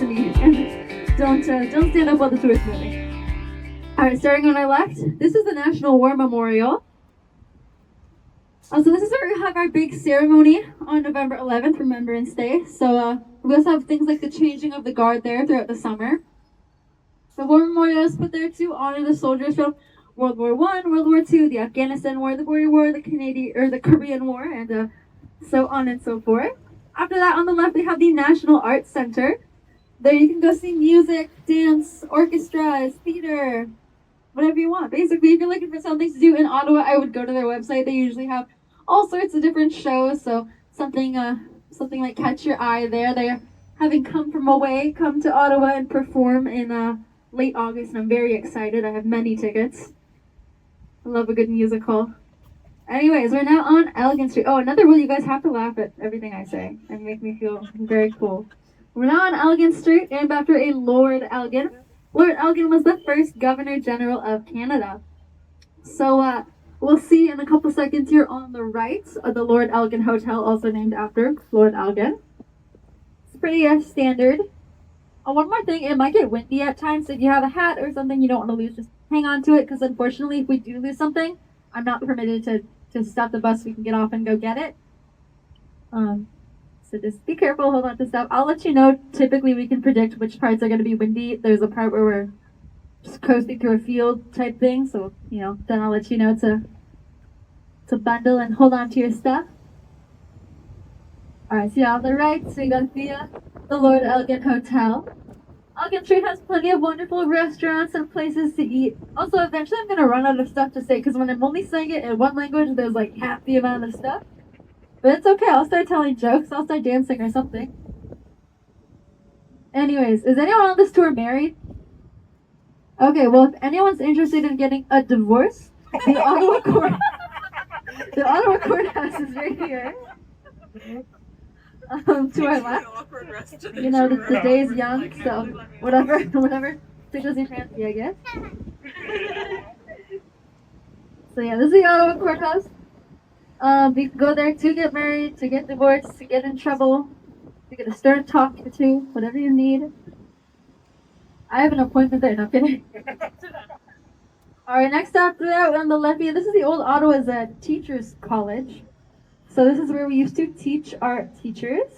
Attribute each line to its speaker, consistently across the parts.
Speaker 1: to me and don't stand up while the tour is moving. All right, starting on our left, this is the National War Memorial. So this is where we have our big ceremony on November 11th, Remembrance Day. So we also have things like the changing of the guard there throughout the summer. The War Memorial is put there to honor the soldiers from World War I, World War II, the Afghanistan War, the Boer War, the Korean War, and so on and so forth. After that, on the left, we have the National Arts Center. There you can go see music, dance, orchestras, theater, whatever you want. Basically, if you're looking for something to do in Ottawa, I would go to their website. They usually have all sorts of different shows, so something like catch your eye there. They're having Come From Away come to Ottawa and perform in late August, and I'm very excited. I have many tickets. I love a good musical. Anyways, we're now on Elgin Street. Oh, another rule, you guys have to laugh at everything I say and make me feel very cool. We're now on Elgin Street, named after a Lord Elgin. Lord Elgin was the first Governor General of Canada. So we'll see in a couple seconds here on the right, the Lord Elgin Hotel, also named after Lord Elgin. It's pretty standard. One more thing, it might get windy at times, so if you have a hat or something you don't want to lose, just hang on to it, because unfortunately if we do lose something, I'm not permitted to stop the bus. We can get off and go get it. So just be careful, hold on to stuff. I'll let you know, typically we can predict which parts are going to be windy. There's a part where we're just coasting through a field type thing, so, then I'll let you know to bundle and hold on to your stuff. Alright, so on the right, so you got the Lord Elgin Hotel. Elgin Street has plenty of wonderful restaurants and places to eat. Also, eventually I'm going to run out of stuff to say, because when I'm only saying it in one language, there's like half the amount of stuff. But it's okay, I'll start telling jokes, I'll start dancing or something. Anyways, is anyone on this tour married? Okay, well, if anyone's interested in getting a divorce, the Ottawa Courthouse is right here. To our left. The day's young, so whatever tickles your fancy, I guess. So yeah, this is the Ottawa Courthouse. You can go there to get married, to get divorced, to get in trouble, to get a stern talk to, whatever you need. I have an appointment there, no kidding. Alright, next after that, on the left here, this is the old Ottawa's Teachers College. So this is where we used to teach our teachers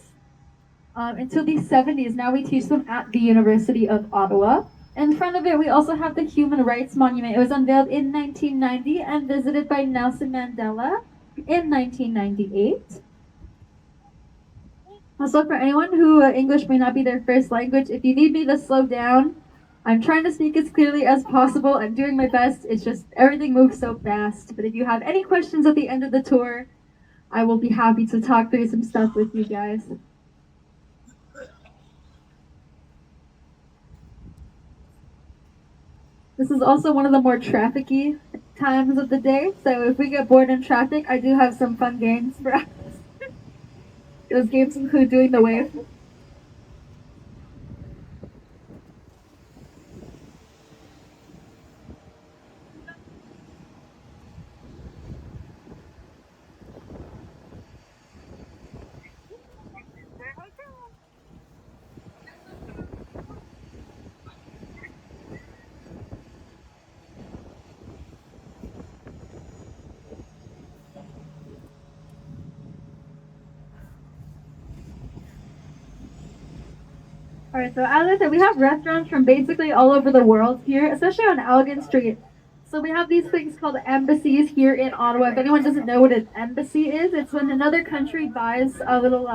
Speaker 1: until the 70s. Now we teach them at the University of Ottawa. In front of it, we also have the Human Rights Monument. It was unveiled in 1990 and visited by Nelson Mandela in 1998. Also, for anyone who English may not be their first language, if you need me to slow down, I'm trying to speak as clearly as possible. I'm doing my best. It's just everything moves so fast. But if you have any questions at the end of the tour, I will be happy to talk through some stuff with you guys. This is also one of the more traffic-y times of the day, so if we get bored in traffic, I do have some fun games for us. Those games include doing the wave. Alright, so as I said, we have restaurants from basically all over the world here, especially on Elgin Street. So we have these things called embassies here in Ottawa. If anyone doesn't know what an embassy is, it's when another country buys a little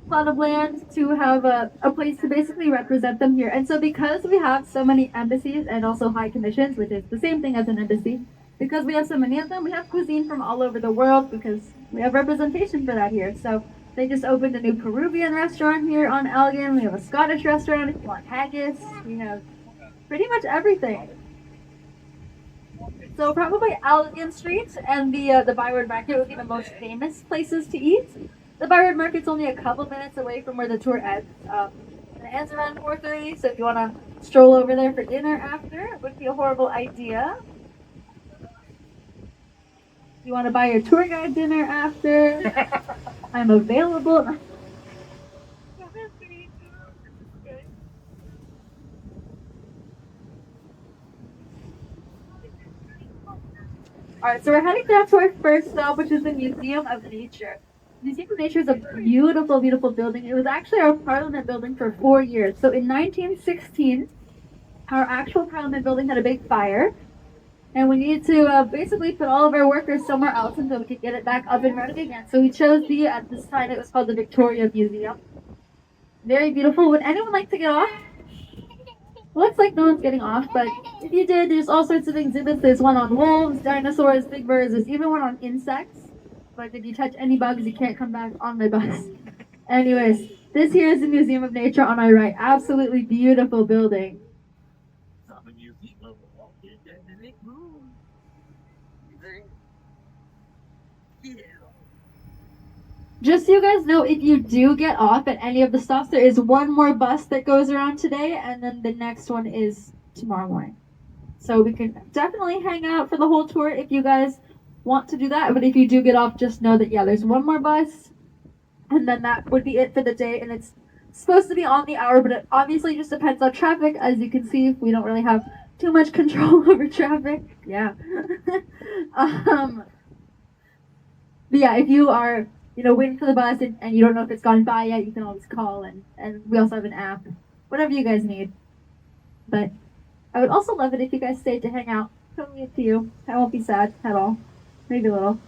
Speaker 1: plot of land to have a place to basically represent them here. And so because we have so many embassies and also high commissions, which is the same thing as an embassy, because we have so many of them, we have cuisine from all over the world because we have representation for that here. So they just opened a new Peruvian restaurant here on Elgin. We have a Scottish restaurant if you want haggis. We have pretty much everything. So probably Elgin Street and the ByWard Market would be the most famous places to eat. The ByWard Market's only a couple minutes away from where the tour ends. It ends around 4:30, so if you want to stroll over there for dinner after, it wouldn't be a horrible idea. You want to buy your tour guide dinner after? I'm available. Alright, so we're heading down to our first stop, which is the Museum of Nature. Museum of Nature is a beautiful, beautiful building. It was actually our Parliament building for 4 years. So in 1916, our actual Parliament building had a big fire, and we needed to basically put all of our workers somewhere else until we could get it back up and running again. So we chose at this time, it was called the Victoria Museum. Very beautiful. Would anyone like to get off? Looks like no one's getting off, but if you did, there's all sorts of exhibits. There's one on wolves, dinosaurs, big birds. There's even one on insects. But if you touch any bugs, you can't come back on my bus. Anyways, this here is the Museum of Nature on our right. Absolutely beautiful building. Just so you guys know, if you do get off at any of the stops, there is one more bus that goes around today, and then the next one is tomorrow morning. So we can definitely hang out for the whole tour if you guys want to do that. But if you do get off, just know that, yeah, there's one more bus, and then that would be it for the day. And it's supposed to be on the hour, but it obviously just depends on traffic. As you can see, we don't really have too much control over traffic. Yeah. But yeah, if you are, waiting for the bus and you don't know if it's gone by yet, you can always call, and we also have an app, whatever you guys need. But I would also love it if you guys stayed to hang out. Totally up to you. I won't be sad at all. Maybe a little.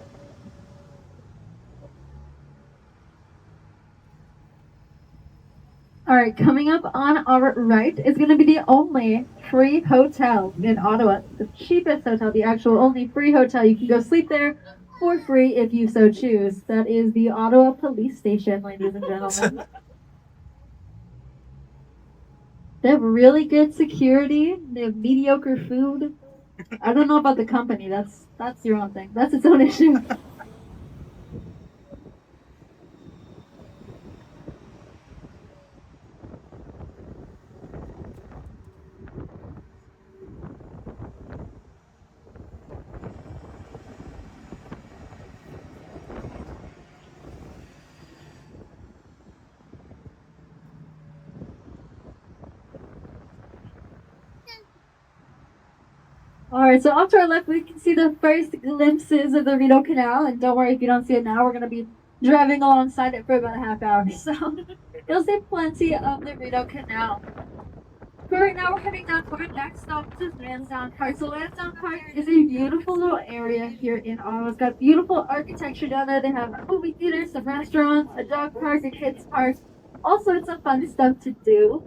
Speaker 1: Alright, coming up on our right is going to be the only free hotel in Ottawa. The cheapest hotel, the actual only free hotel. You can go sleep there for free if you so choose. That is the Ottawa Police Station, ladies and gentlemen. They have really good security. They have mediocre food. I don't know about the company. That's your own thing. That's its own issue. Alright, so off to our left, we can see the first glimpses of the Rideau Canal. And don't worry if you don't see it now, we're going to be driving alongside it for about a half hour. So you'll see plenty of the Rideau Canal. For right now, we're heading down to our next stop, which is Lansdowne Park. So Lansdowne Park is a beautiful little area here in Ottawa. It's got beautiful architecture down there. They have movie theaters, some restaurants, a dog park, a kids park, all sorts of fun stuff to do.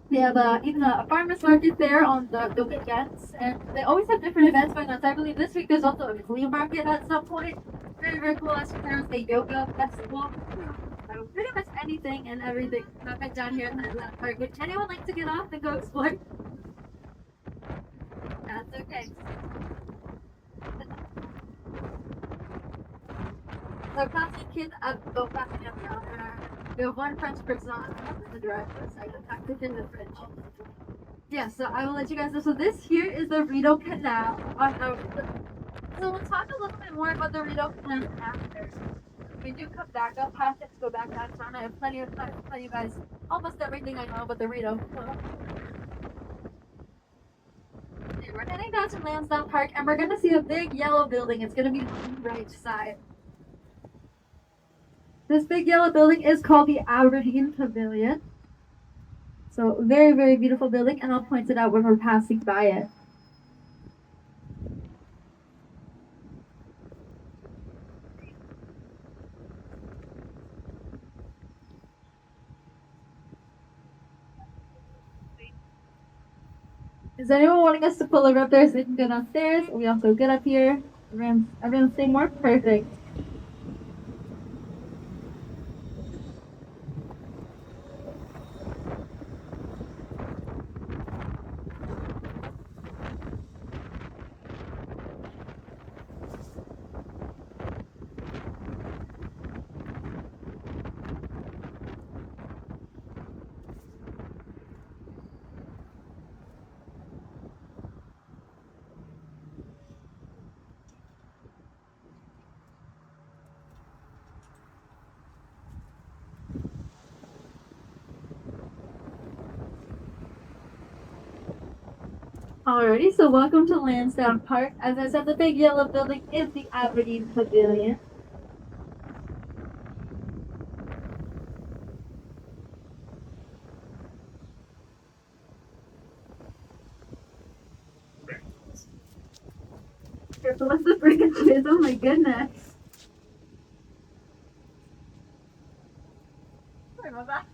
Speaker 1: They have even a farmer's market there on the weekends, and they always have different events going on. So I believe this week there's also a flea market at some point. Very, very cool. As well as a yoga festival. So pretty much anything and everything happened down here in the park. Would anyone like to get off and go explore? That's okay. So passing kids up, go passing up down there. We have one French person on the driver's side, the tactic in the French. Yeah, so I will let you guys know. So this here is the Rideau Canal. So we'll talk a little bit more about the Rideau Canal after. We do come back up past it to go back downtown. I have plenty of time to tell you guys almost everything I know about the Rideau. Okay, we're heading down to Lansdowne Park, and we're going to see a big yellow building. It's going to be on the right side. This big yellow building is called the Aberdeen Pavilion. So very, very beautiful building, and I'll point it out when we're passing by it. Is anyone wanting us to pull over up there so we can go downstairs? We also get up here. Everyone's staying more perfect. Alrighty, so welcome to Lansdowne Park. As I said, the big yellow building is the Aberdeen Pavilion. Careful with the branches, oh my goodness. Sorry about that.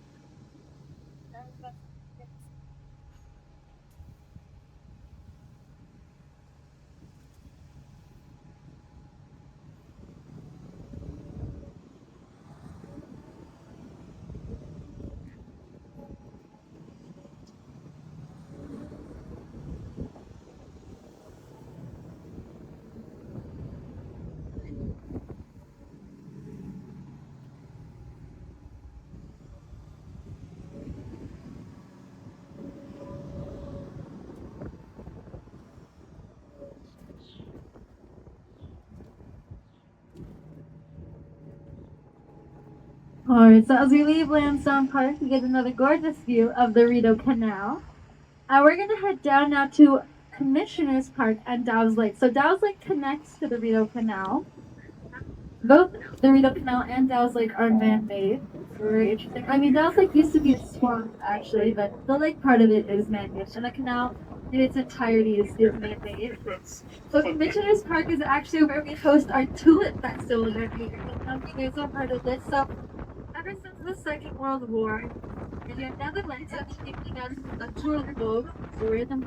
Speaker 1: Alright, so as we leave Lansdowne Park, we get another gorgeous view of the Rideau Canal. We're gonna head down now to Commissioners Park and Dows Lake. So Dows Lake connects to the Rideau Canal. Both the Rideau Canal and Dows Lake are man-made. It's very interesting. I mean, Dows Lake used to be a swamp, actually, but the lake part of it is man-made, and the canal in its entirety is man-made. So Commissioners Park is actually where we host our tulip festival every year. You guys have heard of this. So ever since the Second World War, in the Netherlands have been giving us a tulip bulb. So we're the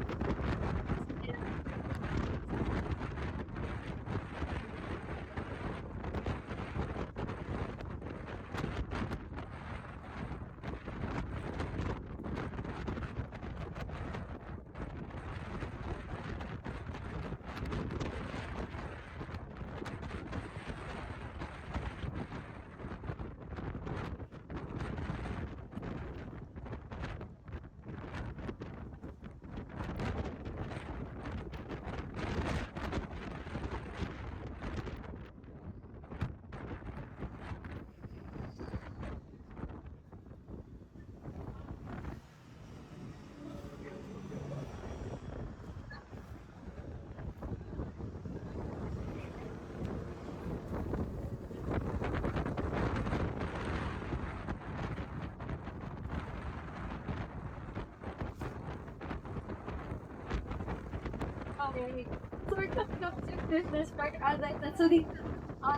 Speaker 1: Okay. So we're coming up to Business Park as I said. So the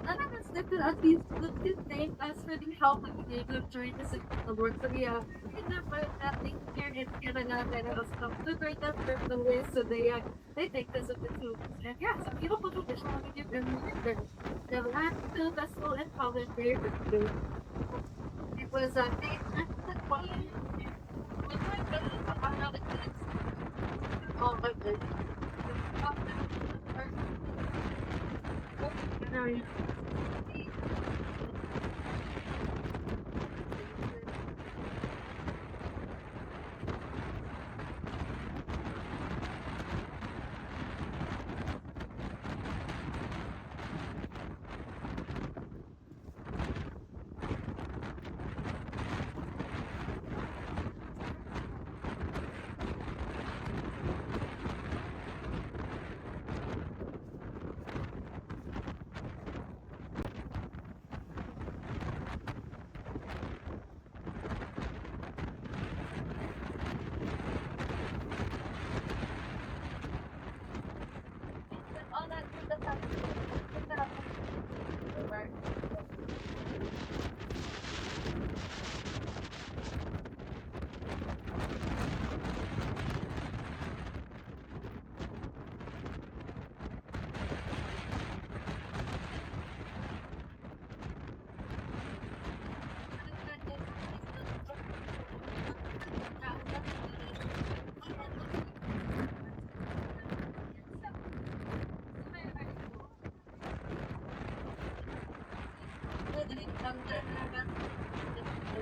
Speaker 1: Netherlands lifted us these named us for the help that we gave them during the Second World War. So we in the first thing here in Canada that was celebrate them for the way. So they take this with the tubes. And yeah, it's a beautiful tradition that we give every year. The last film festival in Holland very good. It was made in the 20. Was like the kids. Oh my goodness.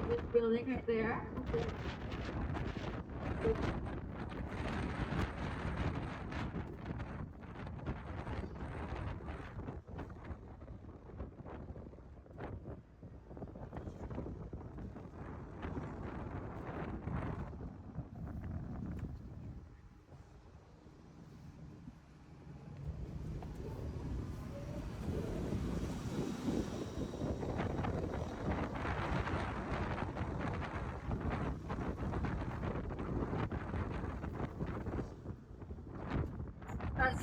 Speaker 1: This building right there.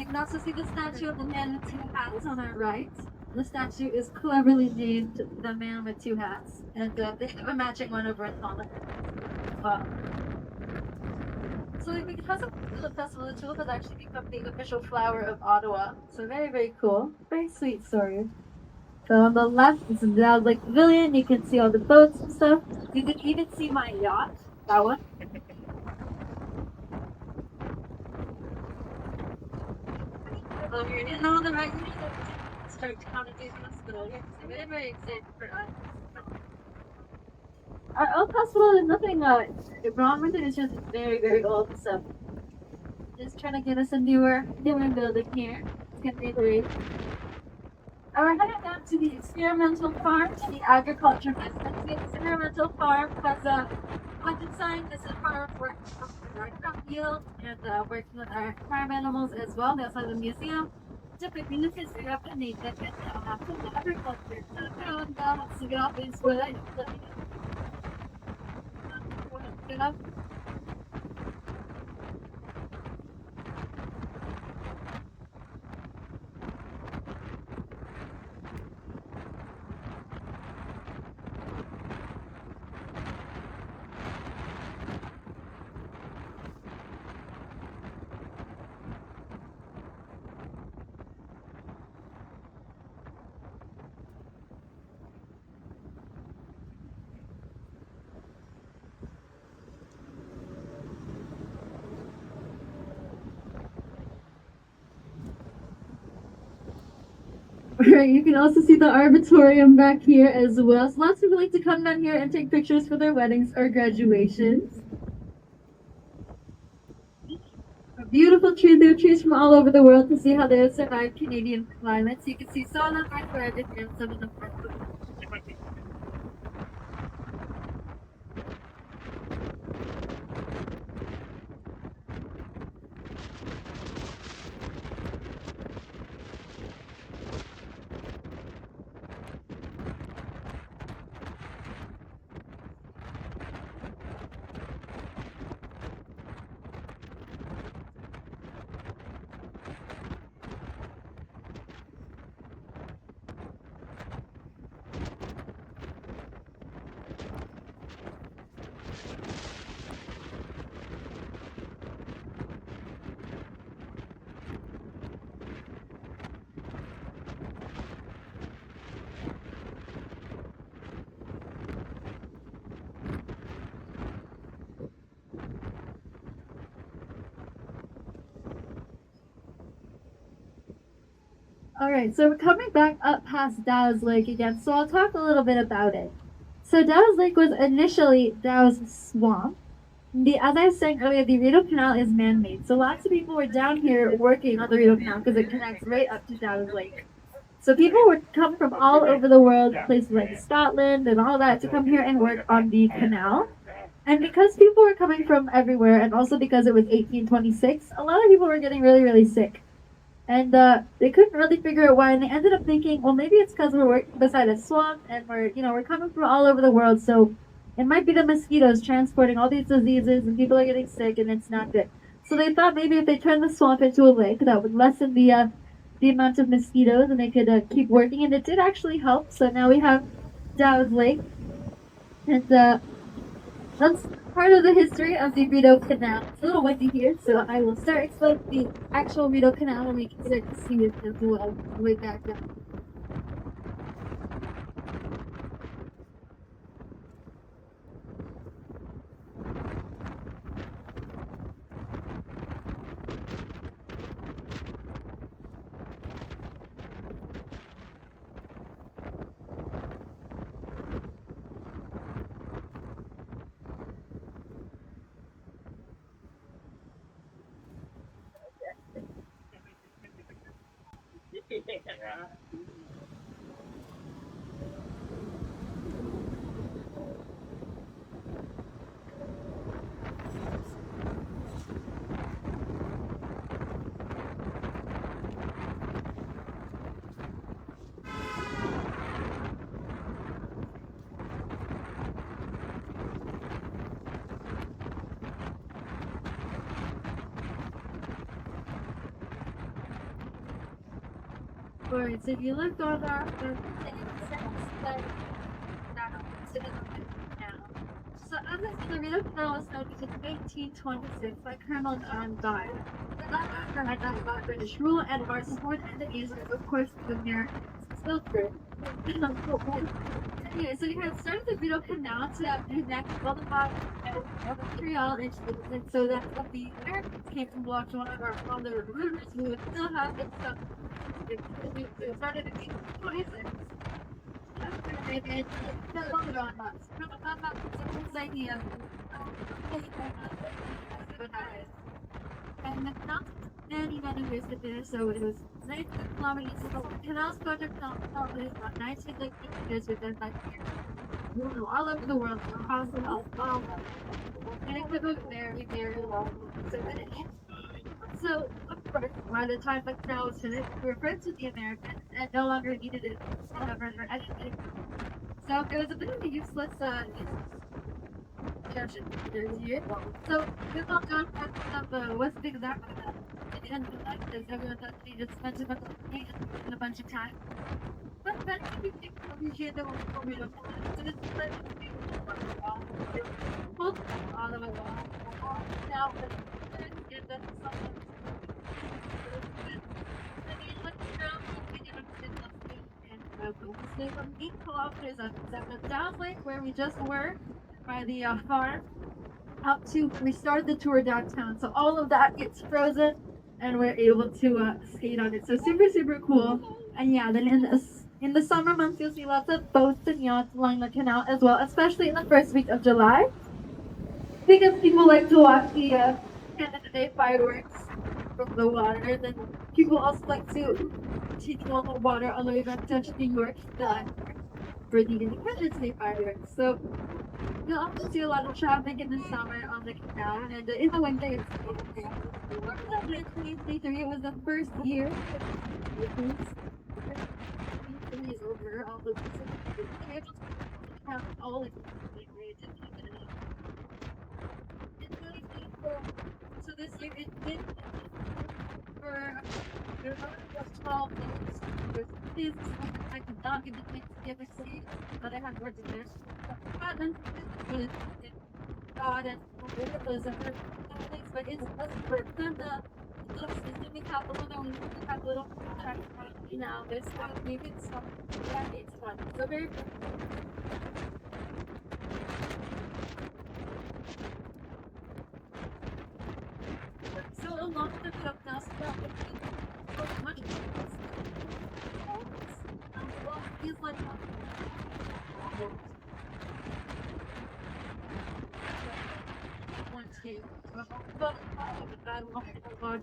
Speaker 1: you can also see the statue of the man with two hats on our right. The statue is cleverly named the man with two hats, and they have a matching one over in Holland. Wow. So because of the festival, the tulip has actually become the official flower of Ottawa. So very, very cool. Very sweet story. So on the left is the Dows Lake Pavilion. You can see all the boats and stuff. You can even see my yacht. That one. You're getting on the right. Start counting these ones, but I'm very, very excited for us. Our old hospital is nothing wrong with it. It's just very, very old. So just trying to get us a newer building here. It's gonna be great. We're heading down to the experimental farm, to the agriculture business. The experimental farm has a budget sign. This is a farm working with our crop yield and working with our farm animals as well. They also have a museum. Typically, the history of the native and agriculture. Right, you can also see the arbitorium back here as well. So lots of people like to come down here and take pictures for their weddings or graduations. A beautiful tree. There are trees from all over the world to see how they have survived Canadian climates. You can see some of them are threaded and some of them are blue. Alright, so we're coming back up past Dows Lake again, so I'll talk a little bit about it. So Dows Lake was initially Dows Swamp. As I was saying earlier, the Rideau Canal is man-made, so lots of people were down here working on the Rideau Canal because it connects right up to Dows Lake. So people would come from all over the world, places like Scotland and all that, to come here and work on the canal. And because people were coming from everywhere, and also because it was 1826, a lot of people were getting really, really sick. And they couldn't really figure out why, and they ended up thinking, well, maybe it's because we're working beside a swamp, and we're coming from all over the world, so it might be the mosquitoes transporting all these diseases, and people are getting sick, and it's not good. So they thought maybe if they turned the swamp into a lake, that would lessen the amount of mosquitoes, and they could keep working, and it did actually help. So now we have Dows Lake, and that's part of the history of the Rideau Canal. It's a little windy here, so I will start explaining the actual Rideau Canal, and we can start to see it as well way back down. Alright, so if you look on our it says that it's in the canal. So as I said, the Rideau Canal was founded in 1826 by Colonel Dows. After had British rule and our support and the ease of course the Americans still true. Anyway, so you had started the Rideau Canal to connect Ottawa and Montreal into the so that when the Americans came to watch one of our on the rivers, we would still have it stuff. It started in 1826. And not many years later, so it was 19 kilometers. The canals project now is about 19 years within 5 years. All over the world, across the world, and it could look very long. So, of course, by the time the canal was finished, we were friends with the Americans and no longer needed it for anything. So it was a bit of a useless junction here. So we all got of wasn't exactly that. It ended like this. Everyone thought they just spent a bunch of time. But then we think we hear the whole middle. So this is like all the way along. Now, get that something. From 8 kilometers up the Dows Lake, where we just were by the farm, up to we started the tour downtown. So all of that gets frozen, and we're able to skate on it. So super cool. And yeah, then in the summer months, you'll see lots of boats and yachts along the canal as well, especially in the first week of July, because people like to watch the Canada Day fireworks from the water. And then people also like to take on the water all the way back to New York for the Independence Day fireworks. So you'll also see a lot of traffic in the summer on the canal, and in the winter it's okay. In 2023, it was the first year. Over all the all so this year it did for 12 days. There's I could not get the next seat, but I had words in there. But then God and those other things, but it's first than the we have a little now this maybe it's fun. Yeah, it's fun. So very so along the club now much feels like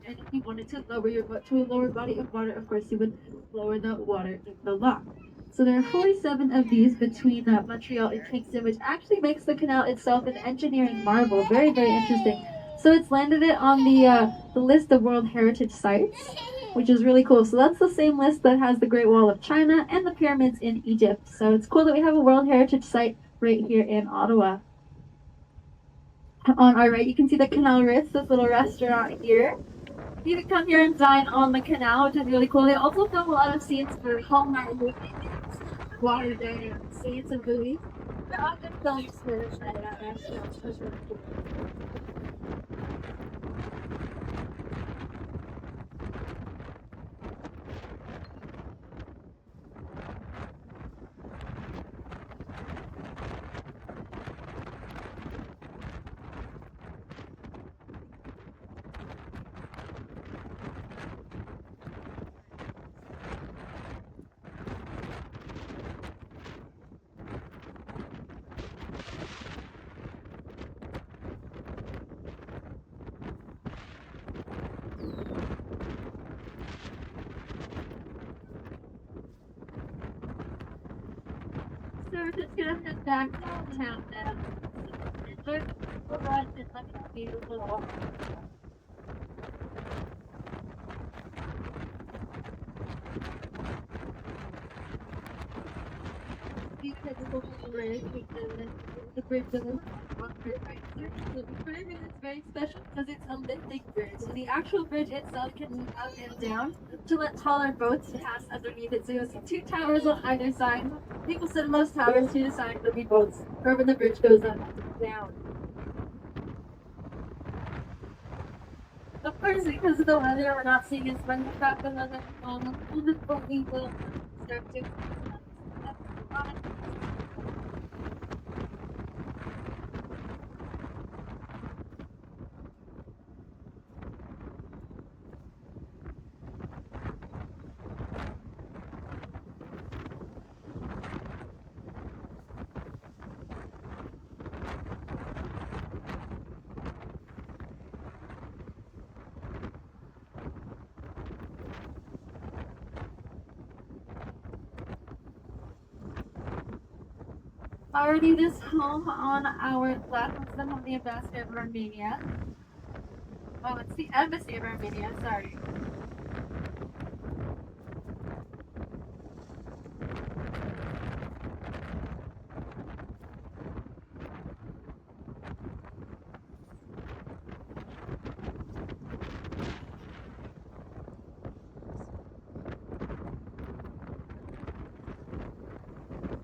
Speaker 1: and if you wanted to lower your butt to a lower body of water, of course you would lower the water in the lock. So there are 47 of these between Montreal and Kingston, which actually makes the canal itself an engineering marvel. Very interesting. So it's landed it on the list of World Heritage Sites, which is really cool. So that's the same list that has the Great Wall of China and the pyramids in Egypt. So it's cool that we have a World Heritage Site right here in Ottawa. On our right, you can see the Canal Ritz, this little restaurant here. You can come here and dine on the canal, which is really cool. They also film a lot of scenes for Hallmark movies, water day scenes and movies. They're often filmed for that restaurant, which is really cool. So we're just gonna head back downtown now. Enjoy the ride and let me see a little. These types of bridge, the bridge of the right there. So the bridge is very very special because it's a lifting bridge. So the actual bridge itself can move up and down to let taller boats pass underneath it. So you'll see two towers on either side. People sit in those towers to the side, there'll be boats. Or when the bridge goes up and down. Of course, because of the weather, we're not seeing as much of the weather at the moment. But we will start to. Already this home on our left is the home of the Ambassador of Armenia. Oh, it's the Embassy of Armenia, sorry.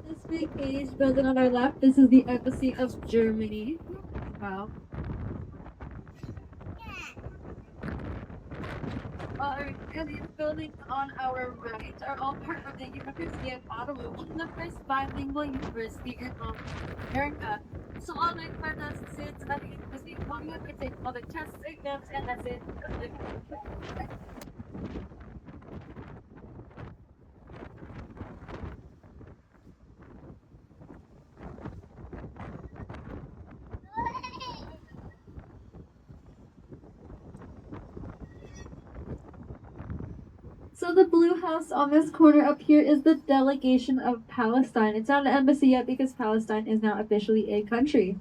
Speaker 1: This big beige building on our left, this is the Embassy of Germany. Wow. And these buildings on our right are all part of the University of Ottawa, which is the first bilingual university in North America. So all my partners sit at the University of Ottawa, they take all the tests, exams, and that's it. So the blue house on this corner up here is the delegation of Palestine. It's not an embassy yet because Palestine is now officially a country.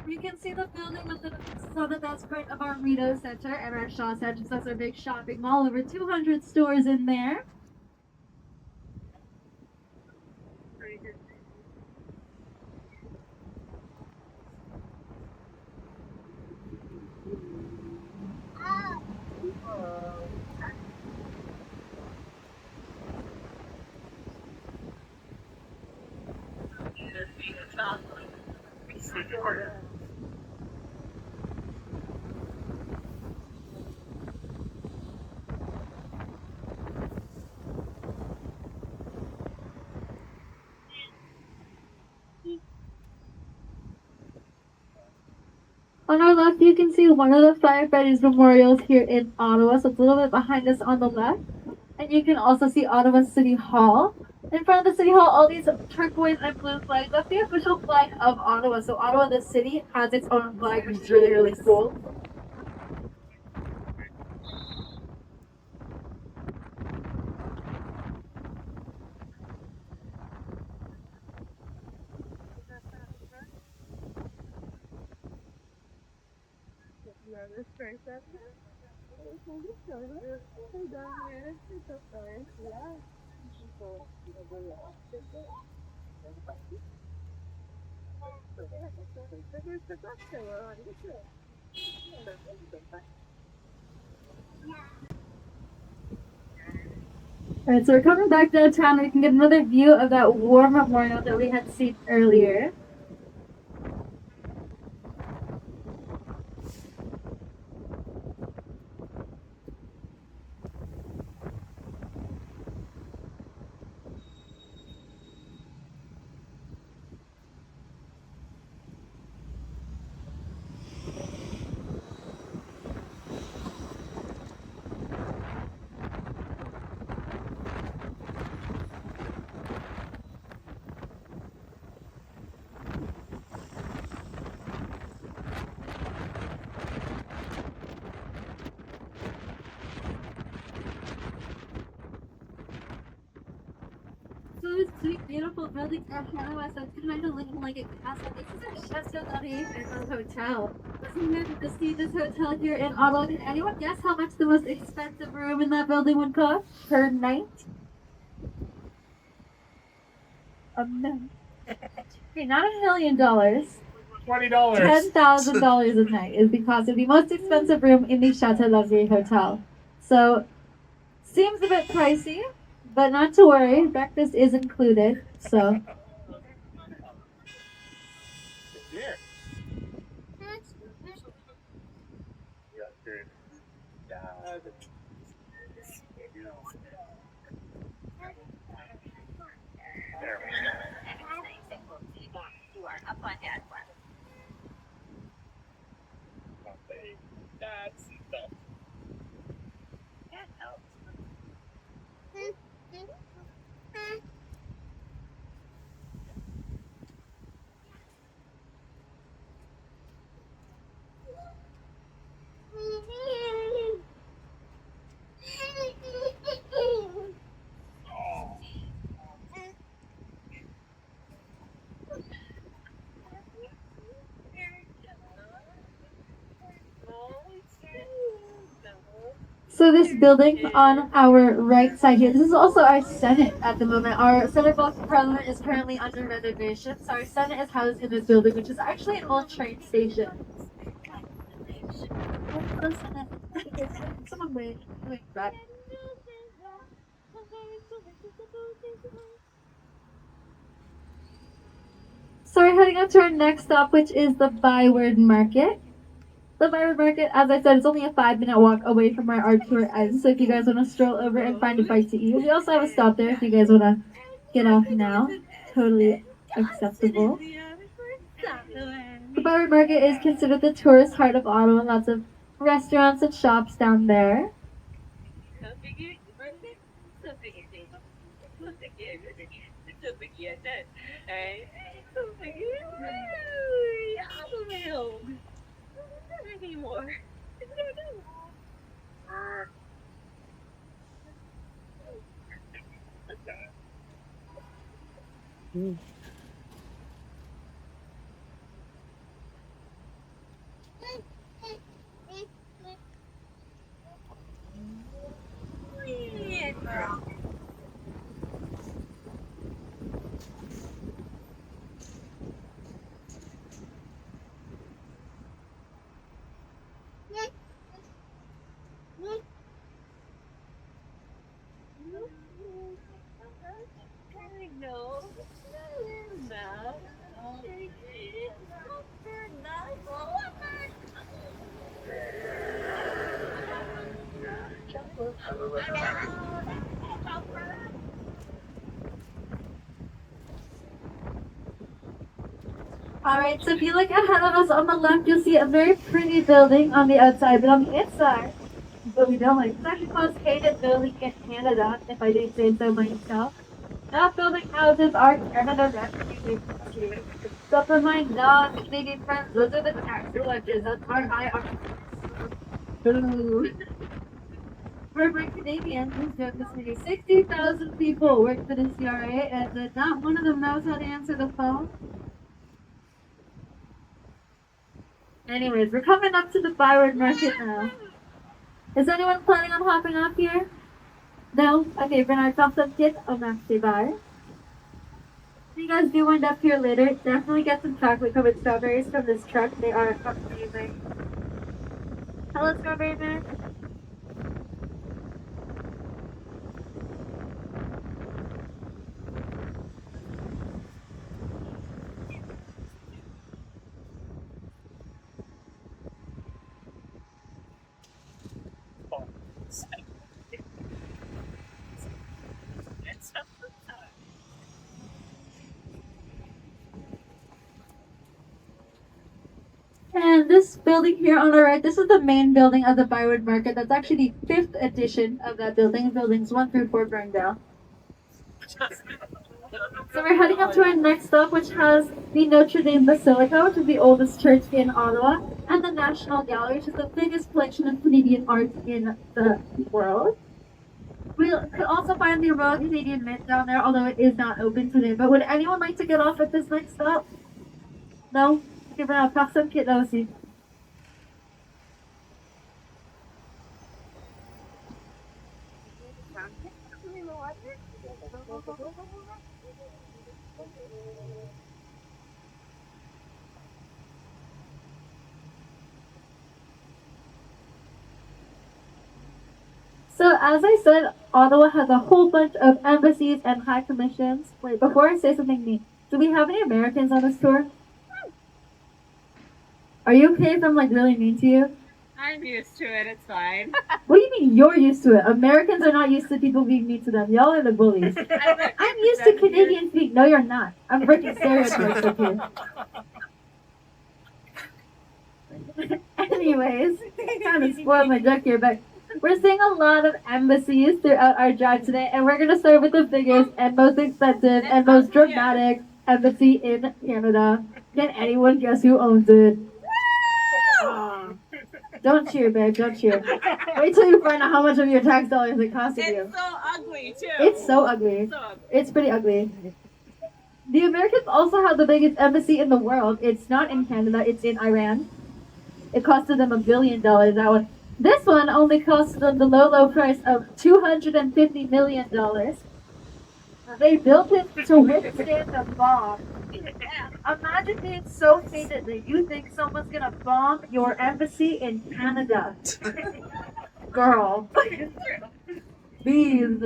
Speaker 1: You can see the building with the so that's part of our Rideau Center and our Shaw Center. So that's our big shopping mall, over 200 stores in there. On our left, you can see one of the firefighters' memorials here in Ottawa. So it's a little bit behind us on the left. And you can also see Ottawa City Hall. In front of the City Hall, all these turquoise and blue flags. That's the official flag of Ottawa. So Ottawa, the city, has its own flag, which is really, really cool. Alright, so we're coming back downtown. We can get another view of that war memorial that we had seen earlier. beautiful building from Ottawa, so it's kind of looking like a castle. This is our Château Laurier Hotel. Wasn't good to see this hotel here in Ottawa. Can anyone guess how much the most expensive room in that building would cost per night? Okay, not $1 million.
Speaker 2: $20.
Speaker 1: $10,000 a night is the cost of the most expensive room in the Château Laurier Hotel. So, seems a bit pricey, but not to worry. Breakfast is included. So, So this building on our right side here, this is also our Senate at the moment. Our Senate Block of Parliament is currently under renovation. So our Senate is housed in this building, which is actually an old train station. Someone wait back. So we're heading up to our next stop, which is the ByWard Market. The ByWard Market, as I said, is only a 5-minute walk away from where our tour ends. So if you guys want to stroll over and find a bite to eat, we also have a stop there if you guys want to get off now. Totally acceptable. The ByWard Market is considered the tourist heart of Ottawa. Lots of restaurants and shops down there. Alright, so if you look ahead of us on the left, you'll see a very pretty building on the outside, but on the inside, what we don't like, it's actually the most hated building in Canada, if I do say so myself. That building houses our Canada Refugee Agency. So for my non-Canadian friends, those are the tax collectors. That's our IR. For my Canadians, this joke is maybe 60,000 people work for the CRA, and not one of them knows how to answer the phone. Anyways, we're coming up to the ByWard Market now. Is anyone planning on hopping up here? No? Okay, Bernard, thumbs up kid. Oh, merci, bye. If you guys do wind up here later, definitely get some chocolate covered strawberries from this truck. They are amazing. Hello, Strawberry Man. And this building here on the right, this is the main building of the ByWard Market. That's actually the 5th edition of that building. Buildings 1 through 4 burned down. So we're heading up to our next stop, which has the Notre Dame Basilica, which is the oldest church in Ottawa, and the National Gallery, which is the biggest collection of Canadian art in the world. We could also find the Royal Canadian Mint down there, although it is not open today. But would anyone like to get off at this next stop? No? Ok, ben, personne qui est là aussi. So, as I said, Ottawa has a whole bunch of embassies and high commissions. Wait, before I say something neat, do we have any Americans on this tour? Are you okay if I'm like really mean to you?
Speaker 2: I'm used to it. It's fine.
Speaker 1: What do you mean you're used to it? Americans are not used to people being mean to them. Y'all are the bullies. I'm used to Canadians being. No, you're not. I'm breaking stereotypes with you. Anyways, kind of spoiled my joke here, but we're seeing a lot of embassies throughout our drive today, and we're gonna start with the biggest and most expensive and most dramatic embassy in Canada. Can anyone guess who owns it? Don't cheer, babe. Don't cheer. Wait till you find out how much of your tax dollars it costed you.
Speaker 2: It's so ugly too.
Speaker 1: It's so ugly.
Speaker 2: So ugly.
Speaker 1: It's pretty ugly. The Americans also have the biggest embassy in the world. It's not in Canada. It's in Iran. It costed them $1 billion. That one. This one only cost them the low price of $250 million. They built it to withstand a bomb. Imagine being so hated that you think someone's gonna bomb your embassy in Canada. Girl. Please.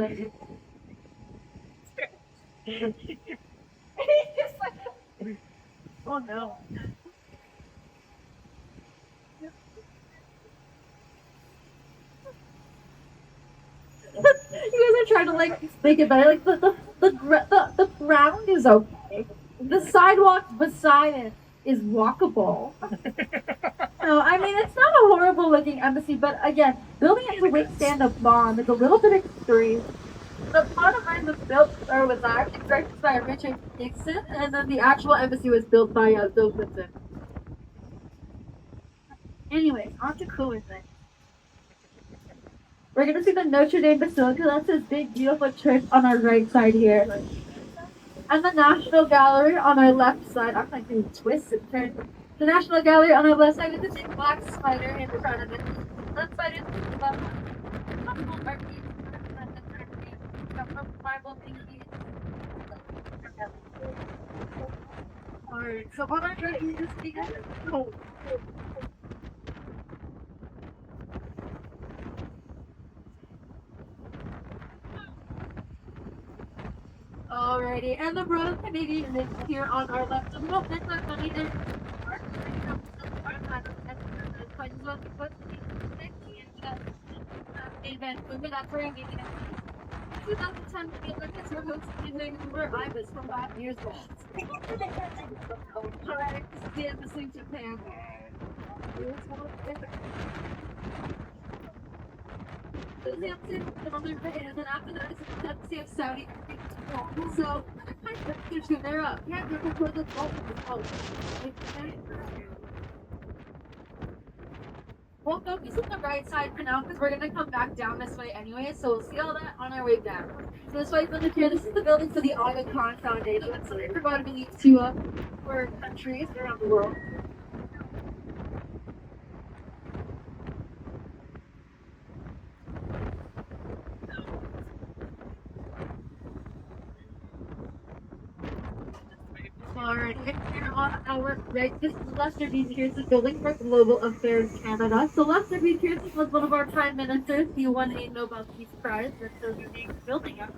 Speaker 1: Oh no. You guys are trying to like make it better. Like the ground is okay. The sidewalk beside it is walkable. No, I mean it's not a horrible looking embassy, but again, building it to withstand a bomb is a little bit extreme. The bottom line was built or was actually directed by Richard Nixon, and then the actual embassy was built by Bill Clinton. Anyways, on to cooler things. We're gonna see the Notre Dame Basilica. That's this big, beautiful church on our right side here. And the National Gallery on our left side. I'm like doing twists and turns. The National Gallery on our left side with this big black spider in front of it. That spider is about art piece from Bible thingy. Alright, so what I'm gonna use this thing is alrighty, and the Royal Canadian is here on our left. So we don't miss our money there. That's where I'm getting it. 2010 Olympics were hosted where I was from 5 years old. Alright, the embassy in Japan. So the embassy in Northern Japan, and then after that it's the embassy of Saudi Arabia. So I think they're up. Yeah, they're proposed as multiple. We'll focus on the right side for now because we're going to come back down this way anyway, so we'll see all that on our way down. So this way from here, this is the building for the Ottawa Courthouse Foundation, so they provide relief to for countries around the world. Alright, here on our right, this is Lester B. Pearson building for Global Affairs Canada. So Lester B. Pearson was one of our prime ministers. He won a Nobel Peace Prize for serving the building up.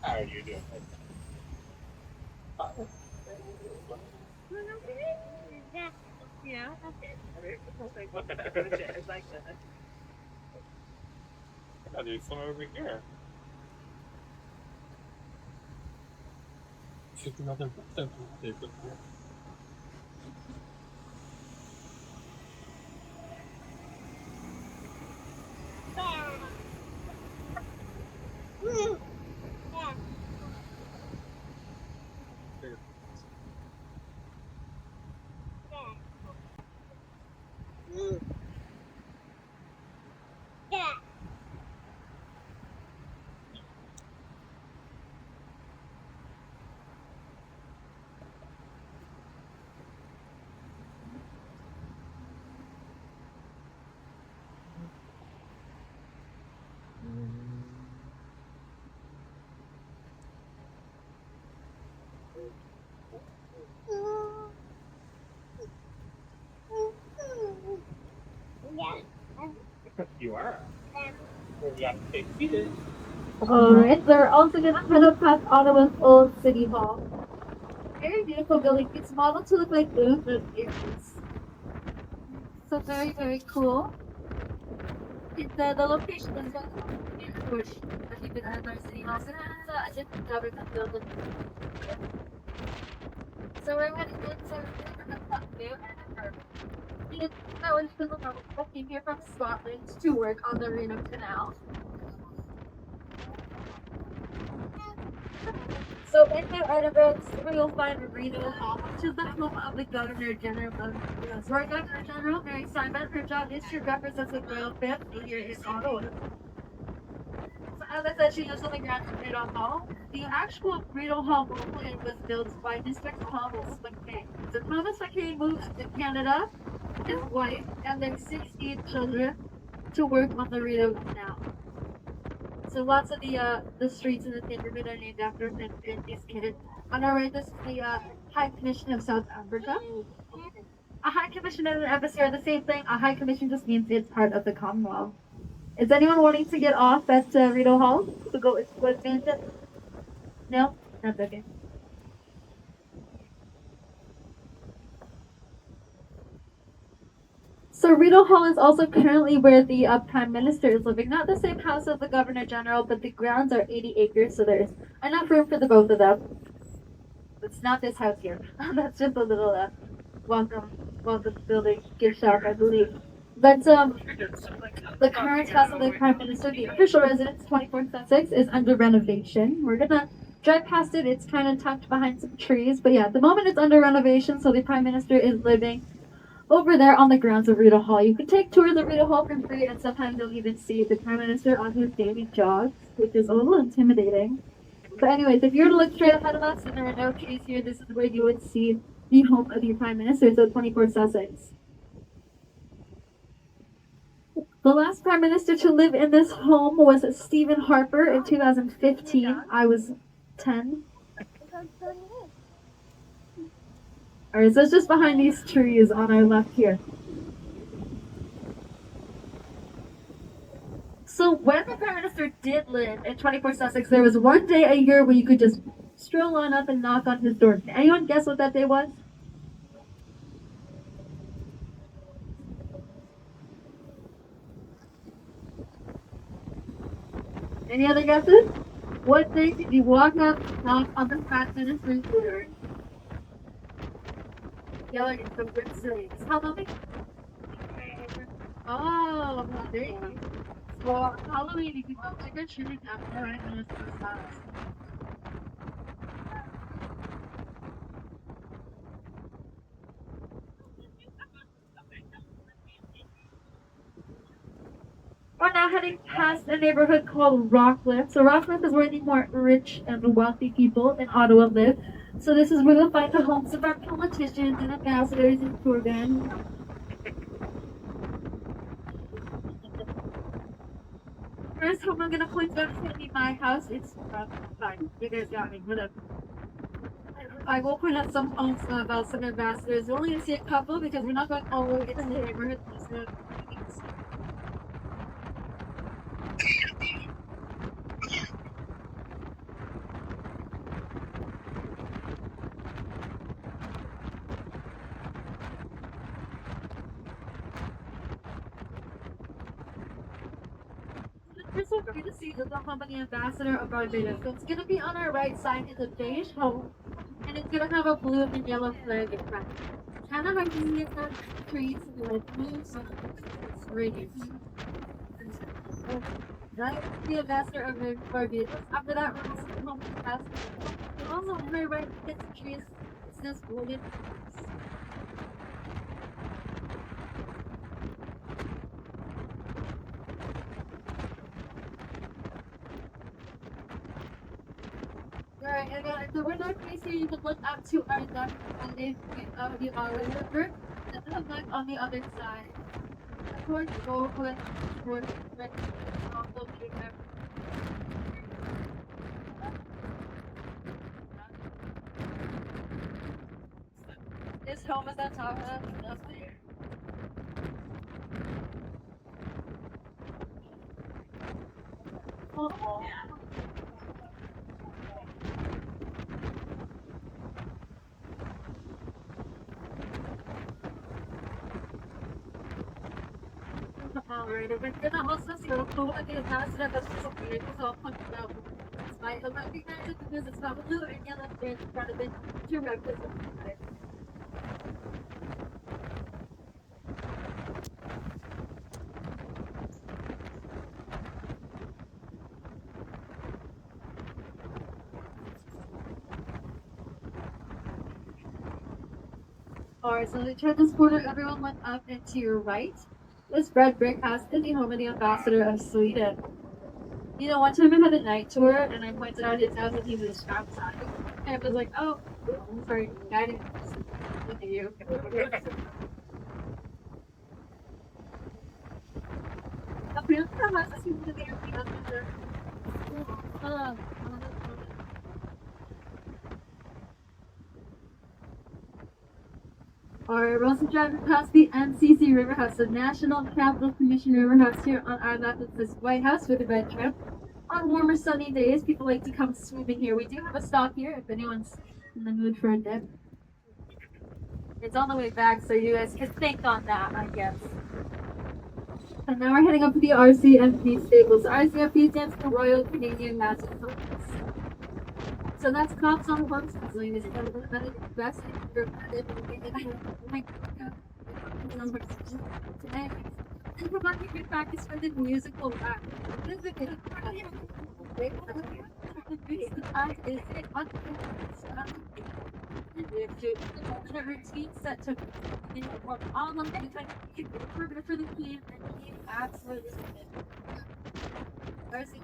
Speaker 3: How are you doing?
Speaker 2: Yeah.
Speaker 3: I'll do some over here. Just another. you are. Well, we got to take seated.
Speaker 1: Alright, so we're also gonna head up past Ottawa's old city hall. Very beautiful building. It's modeled to look like Louvre, but it is. So very, very cool. It's, the location is which I think it has our city hall. So that's a different government building. So we're heading into that was the came here from Scotland to work on the Rideau Canal. So in the articles, you'll find Rideau Hall, which is the home of the Governor General of US. Our Governor General, Mary Simon, her job is to represent the royal family here in Ottawa. So as I said, she lives on the grounds of Rideau Hall. The actual Rideau Hall building was built by Mr. Thomas McKay. So Thomas McKay moved to Canada, his wife, and their 16 children to work on the Rideau Canal. So lots of the streets in the neighborhood are named after him and his kids. On our right, this is the High Commission of South Africa. A High Commission and an embassy are the same thing. A High Commission just means it's part of the Commonwealth. Is anyone wanting to get off at Rideau Hall to go with Vincent? No? That's okay. So Rideau Hall is also currently where the Prime Minister is living. Not the same house as the Governor General, but the grounds are 80 acres, so there's enough room for the both of them. It's not this house here. That's just a little welcome building gift shop, I believe. But the current house of the Prime Minister, the official residence, 24 Sussex, is under renovation. We're gonna drive past it. It's kind of tucked behind some trees, but yeah, at the moment it's under renovation, so the Prime Minister is living over there on the grounds of Rideau Hall. You can take tours of Rideau Hall for free, and sometimes you'll even see the Prime Minister on his daily jogs, which is a little intimidating. But anyways, if you were to look straight ahead of us and there are no trees here, this is where you would see the home of your Prime Minister, so 24 Sussex. The last Prime Minister to live in this home was Stephen Harper in 2015. I was 10. Alright, so it's just behind these trees on our left here. So when the Prime Minister did live in 24 Sussex, there was one day a year where you could just stroll on up and knock on his door. Can anyone guess what that day was? Any other guesses? What day did you walk up and knock on the Prime Minister's door? Yelling at some good things. How many? Oh, there you go. For Halloween, you can go trick or treating at the Prime Minister's house. We're now heading past a neighborhood called Rockcliffe. So Rockcliffe is where the more rich and wealthy people in Ottawa live. So this is where you'll find the homes of our politicians and ambassadors and tour guides. First home I'm gonna point out is gonna be my house. It's fine. You guys got me. Whatever. I will point out some homes about some ambassadors. We're only gonna see a couple because we're not going all the way into the neighborhood. So we're so happy to see the company ambassador of Barbados. So it's gonna be on our right side is a beige home, and it's gonna have a blue and yellow flag in front. Kind of hard to see it's not trees with blue, so it's radius. That's the ambassador of Barbados. After that, we're also the home ambassador. Also, on our right, it's trees. It's just wooded. Alright, and the window place here, you can look up to our left and the river, and then look on the other side. Towards Goldwood, towards Red, also being there. This home is on top of us. right. But then also so cool again that's so great so it's my recognize it because it's not blue and yellow in front of it to represent it. Alright, so to turn this corner, everyone went up and to your right. This red brick has been the home of the ambassador of Sweden. You know, one time I had a night tour and I pointed out his house and he was outside. And I was like, oh, I'm sorry, I didn't look at you. Alright, we're also driving past the NCC River House, the National Capital Commission River House here on our left of this White House with a bed trip. On warmer sunny days, people like to come swimming here. We do have a stop here if anyone's in the mood for a dip. It's on the way back, so you guys can think on that, I guess. And now we're heading up to the RCMP Stables. RCMP stands for Royal Canadian Mounted Police. So that's cops on the horse. Ladies and gentlemen, that is the best thing for today. And we're about to get practice for the musical rap. This is a good the routines that took all of them anytime you for the key and he absolutely where's he?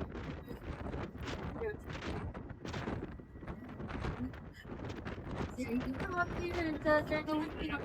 Speaker 1: So you can come up here and journal, you know.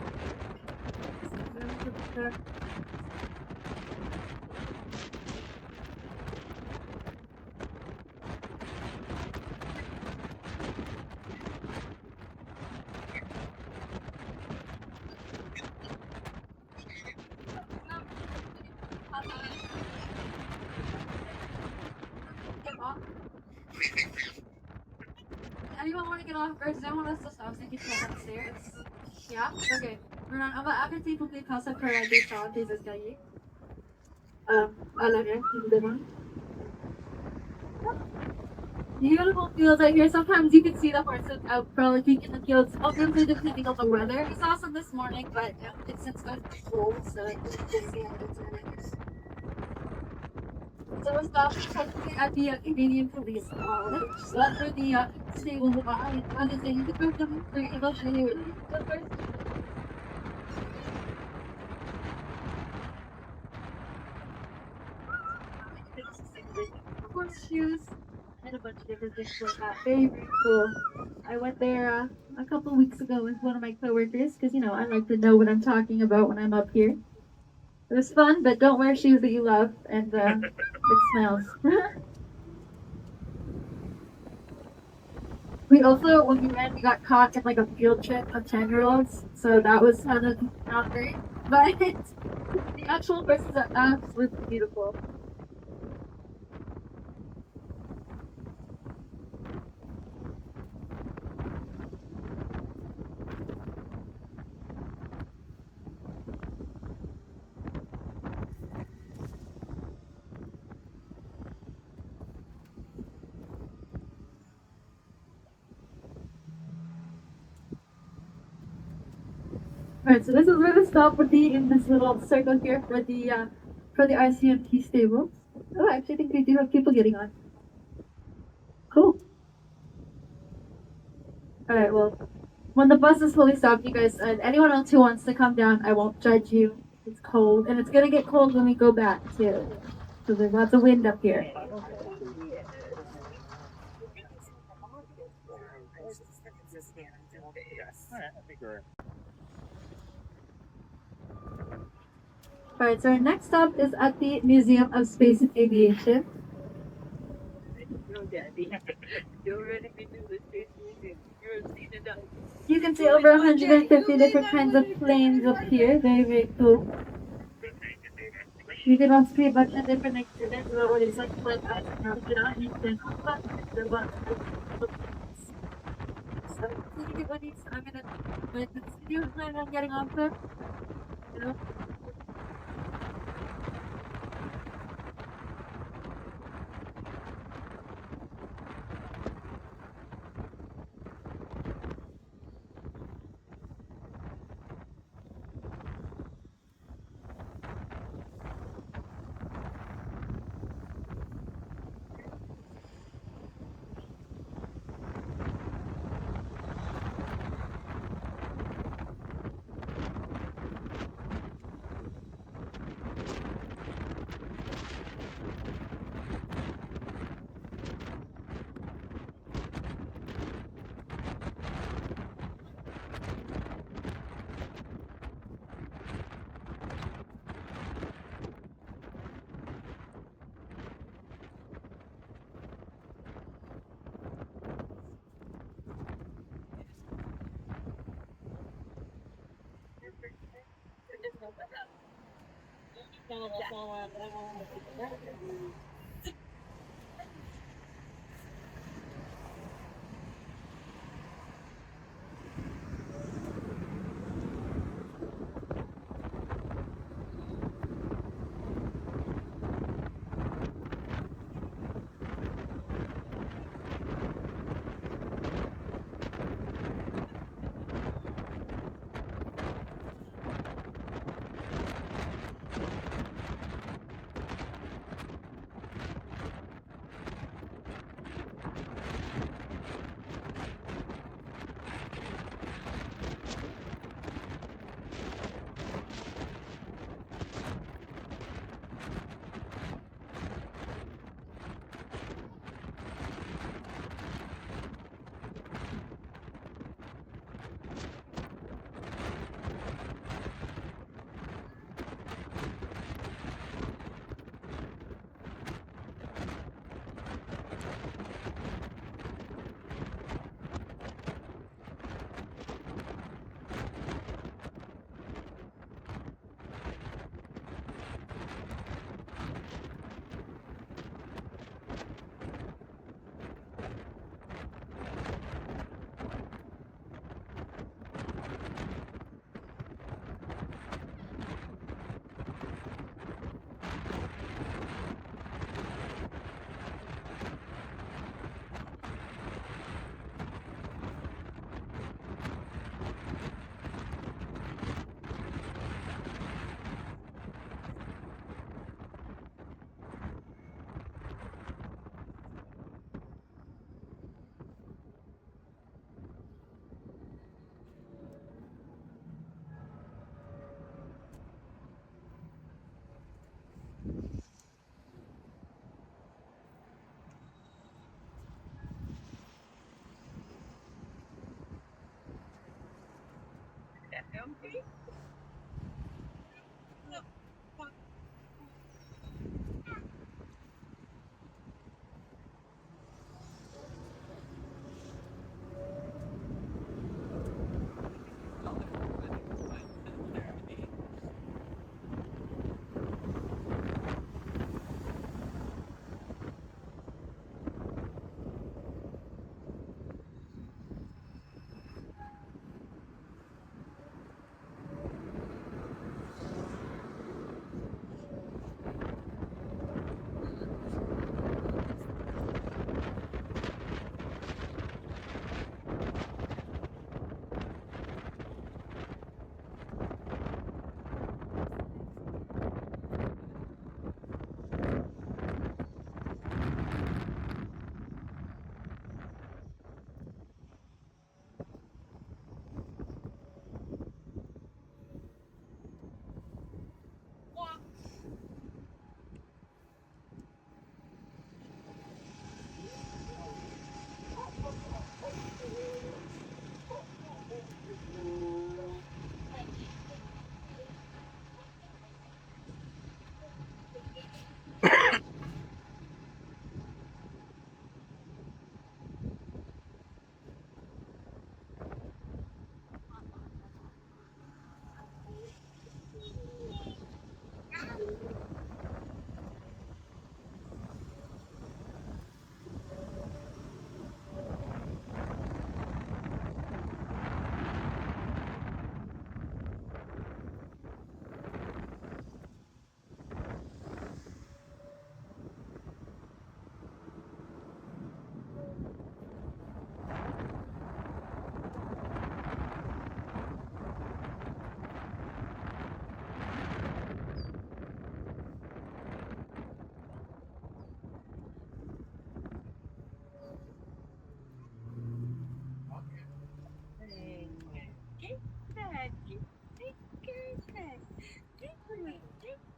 Speaker 1: Anyone want to get off or does anyone else to stop so you can go upstairs? Yeah? Okay. I'm gonna take a quick house of Paradise this guy. Alam yan, hindi naman. Beautiful fields out here. Sometimes you can see the horses out frolicking in the fields. Obviously, depending on the weather. We saw some this morning, but it's since got cold, so it's just see how it's in. So we're stopping at the Canadian Police. So that's where the stables are. And the thing to put them for English anyway. Horseshoes and a bunch of different things like that. Very, very cool. I went there a couple weeks ago with one of my coworkers because, you know, I like to know what I'm talking about when I'm up here. It was fun, but don't wear shoes that you love, and it smells. We also, when we ran, we got caught in like a field trip of 10-year-olds, so that was kind of not great. But the actual horses are absolutely beautiful. Alright, so this is where the stop would be in this little circle here for the RCMP stables. Oh, I actually think we do have people getting on. Cool. Alright, well, when the bus is fully stopped, you guys, and anyone else who wants to come down, I won't judge you. It's cold, and it's gonna get cold when we go back too. So there's lots of wind up here. Alright, so our next stop is at the Museum of Space and Aviation. You can see over 150 different kinds of planes up here. Very, very cool. You can also see a bunch of different exhibits about what it's like to fly astronauts. So, I'm gonna put this video plan on getting off there. You know?
Speaker 2: Okay.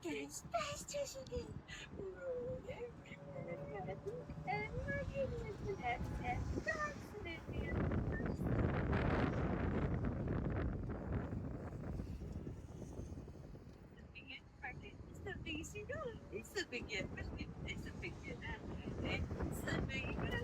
Speaker 2: As fast as you can. It's the biggest you know. It's the biggest. It's the biggest. It's the biggest.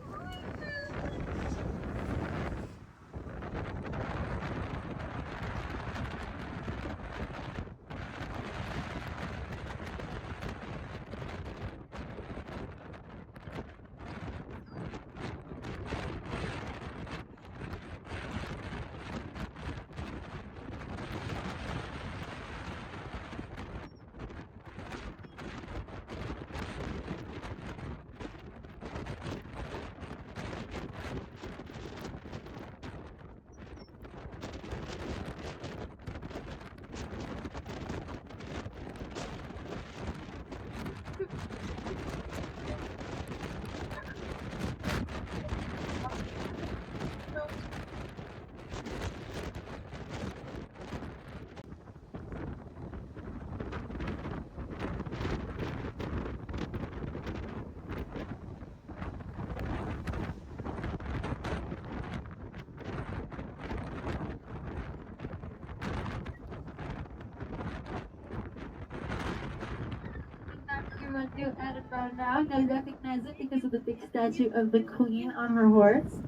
Speaker 1: in front now. Now you recognize it because of the big statue of the Queen on her horse.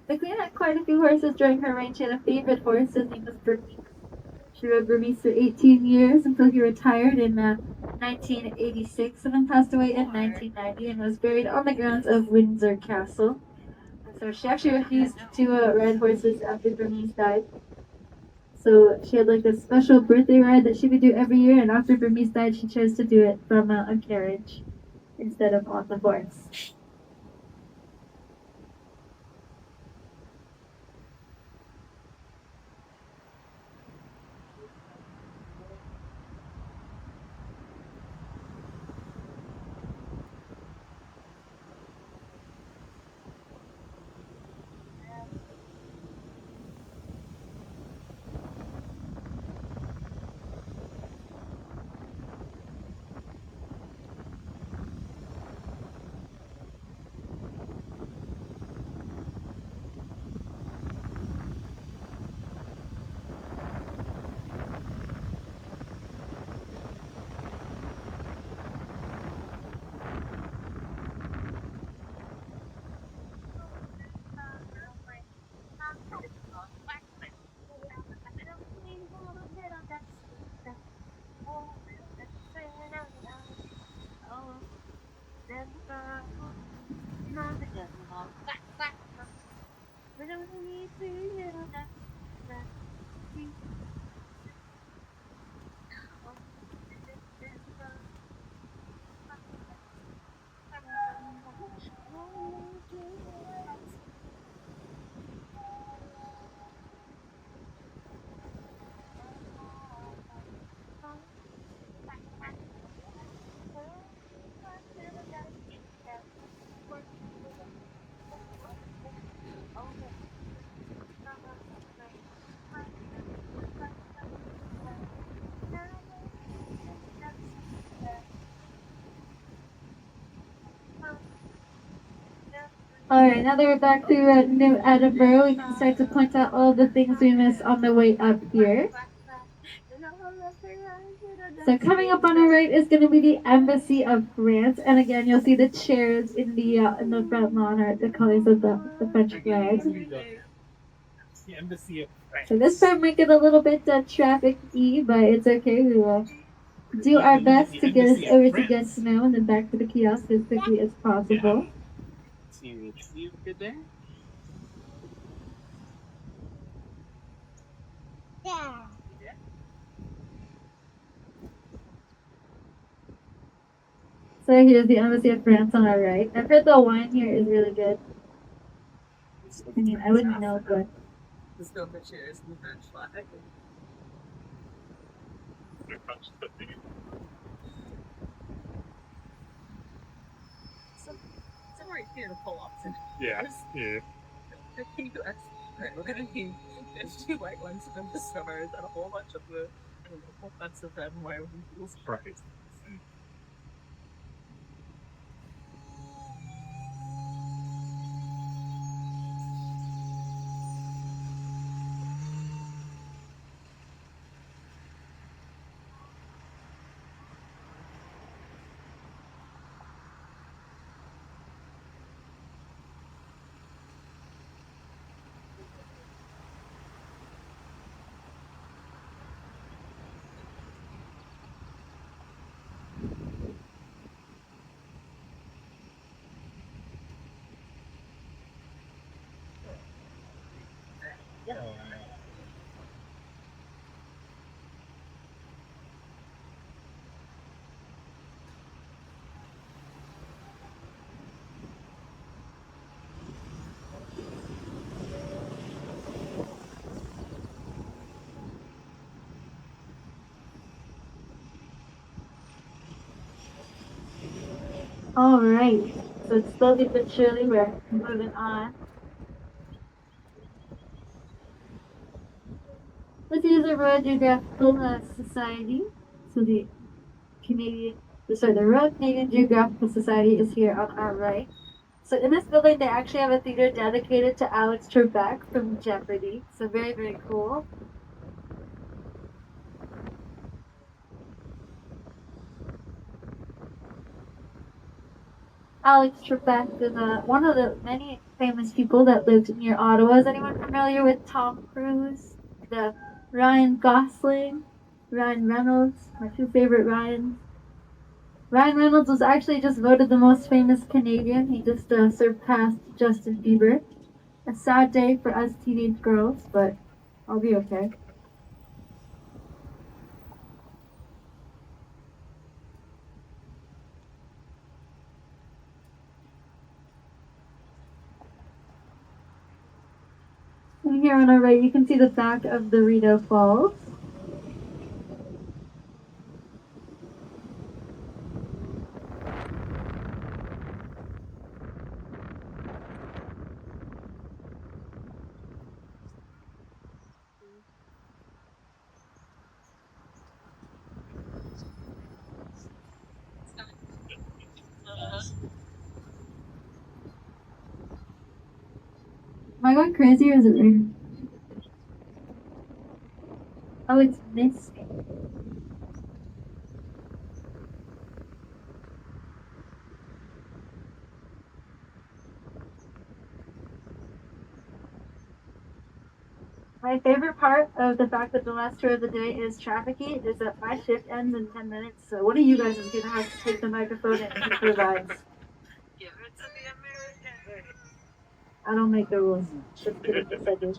Speaker 1: The Queen had quite a few horses during her reign. She had a favorite horse. His name was Burmese. She rode Burmese for 18 years until he retired in 1986 and then passed away in 1990 and was buried on the grounds of Windsor Castle. And so she actually refused to ride horses after Burmese died. So she had like a special birthday ride that she would do every year, and after Burmese died, she chose to do it from a carriage instead of on the horse. Alright, now that we're back to New Edinburgh, we can start to point out all the things we missed on the way up here. So coming up on our right is going to be the Embassy of France, and again you'll see the chairs in the front lawn are the colors of the French flag.
Speaker 3: The Embassy of France.
Speaker 1: So this part might get a little bit traffic-y, but it's okay. We will do our best to get us over to Gatineau and then back to the kiosk as quickly as possible.
Speaker 3: See you good there?
Speaker 2: Yeah.
Speaker 1: So here's the Embassy of France on our right. I've heard the wine here is really good. I mean, I wouldn't know, but
Speaker 2: The silver chairs and the French flag. Somewhere here to pull off.
Speaker 3: Yeah. Yeah.
Speaker 2: The US. Right, we're gonna need there's two white ones in the summers and a whole bunch of the whole bunch of red and white ones.
Speaker 3: Right.
Speaker 1: alright. So it's slowly but surely we're moving on. This is the Royal Geographical Society. So the Royal Canadian Geographical Society is here on our right. So in this building, they actually have a theater dedicated to Alex Trebek from Jeopardy. So very, very cool. Alex Trebek is one of the many famous people that lived near Ottawa. Is anyone familiar with Tom Cruise? The Ryan Gosling, Ryan Reynolds, my two favorite Ryans. Ryan Reynolds was actually just voted the most famous Canadian. He just surpassed Justin Bieber. A sad day for us teenage girls, but I'll be okay. And here on our right, you can see the back of the Rideau Falls. Am I going crazy or is it raining? Oh, it's misty. My favorite part of the fact that the last tour of the day is trafficy is that my shift ends in 10 minutes. So one of you guys is going to have to take the microphone and improvise.
Speaker 2: Give it to the American.
Speaker 1: I don't make the rules. Just kidding. Yes, I do.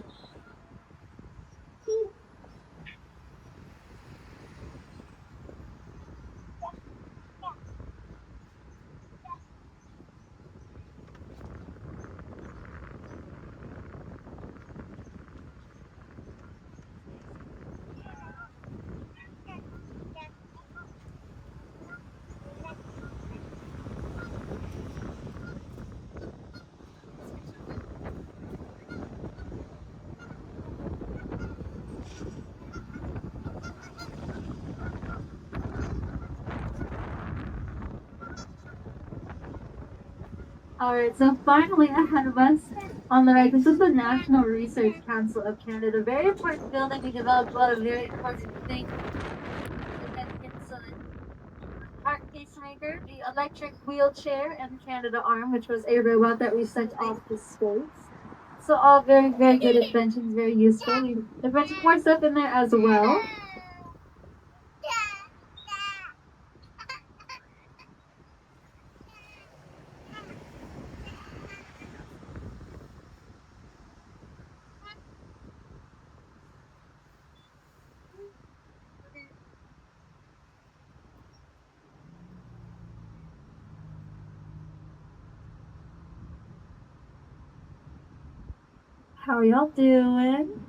Speaker 1: Alright, so finally ahead of us on the right, this is the National Research Council of Canada. Very important building. We developed a lot of very important things. Heart pacemaker, the electric wheelchair, and Canada Arm, which was a robot that we sent off to space. So all very, very good inventions, very useful. We invented more stuff in there as well. How y'all doing?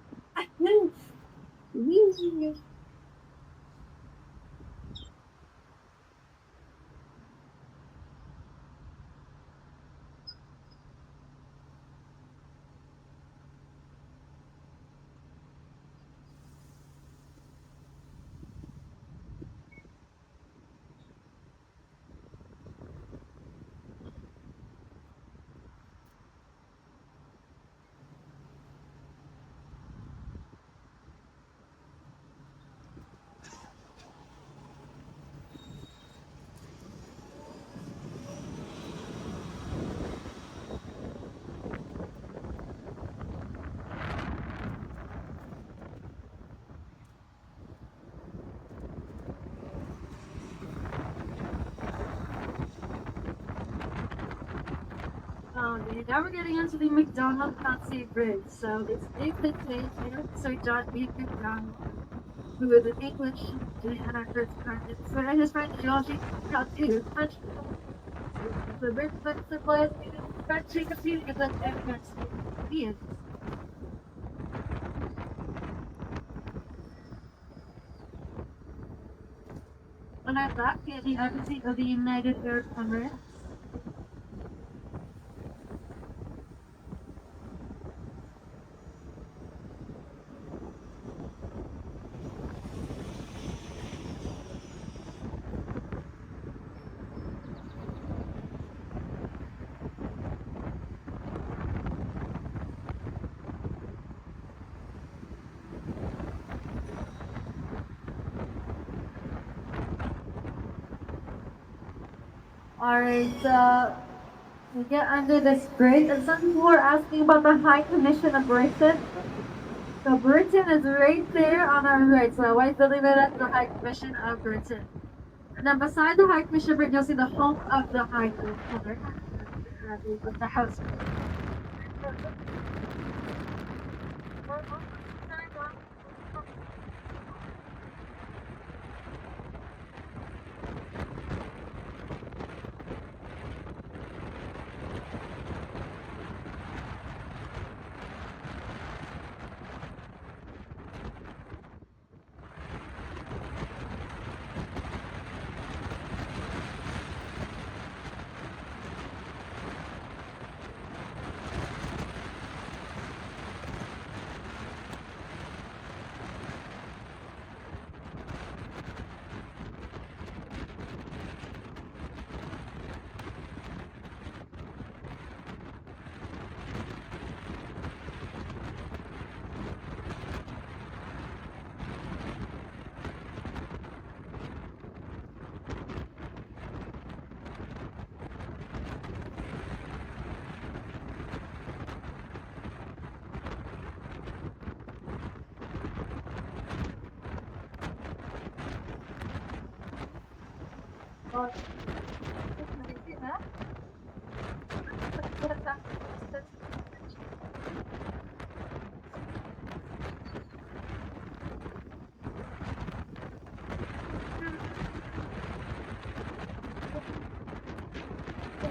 Speaker 1: Okay, now we're getting into the McDonald Fancy Bridge. So it's basically Sir John B. McDonald, who was an English and our first private. So I just find geology got to much. The bridge that supplies French computing is an evidence. On our back, we have the embassy of the United Arab Emirates. Alright, We get under this bridge, and some people are asking about the High Commission of Britain. So Britain is right there on our right. So white building that's the High Commission of Britain. And then beside the High Commission of Britain, you'll see the home of the High Commissioner with the house.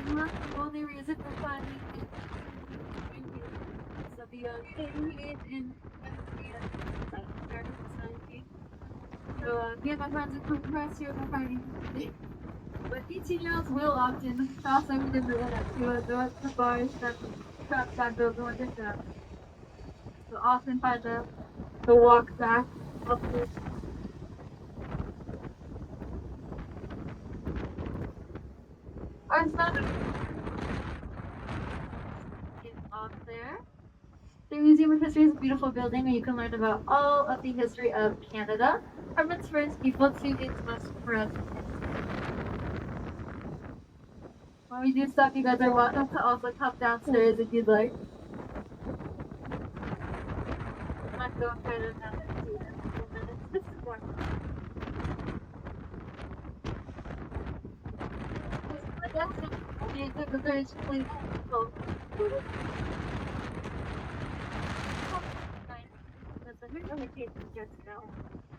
Speaker 1: The only reason for finding so the thing in so me and my friends are compressed here for finding. But details will often cross over the middle to the bars that trap back those ones in them. So often find the walk back up this. Our son is off there. The Museum of History is a beautiful building where you can learn about all of the history of Canada from its first people to its most present. When we do stuff, you guys are welcome to also come downstairs if you'd like. I'm not going further down there too. This is more.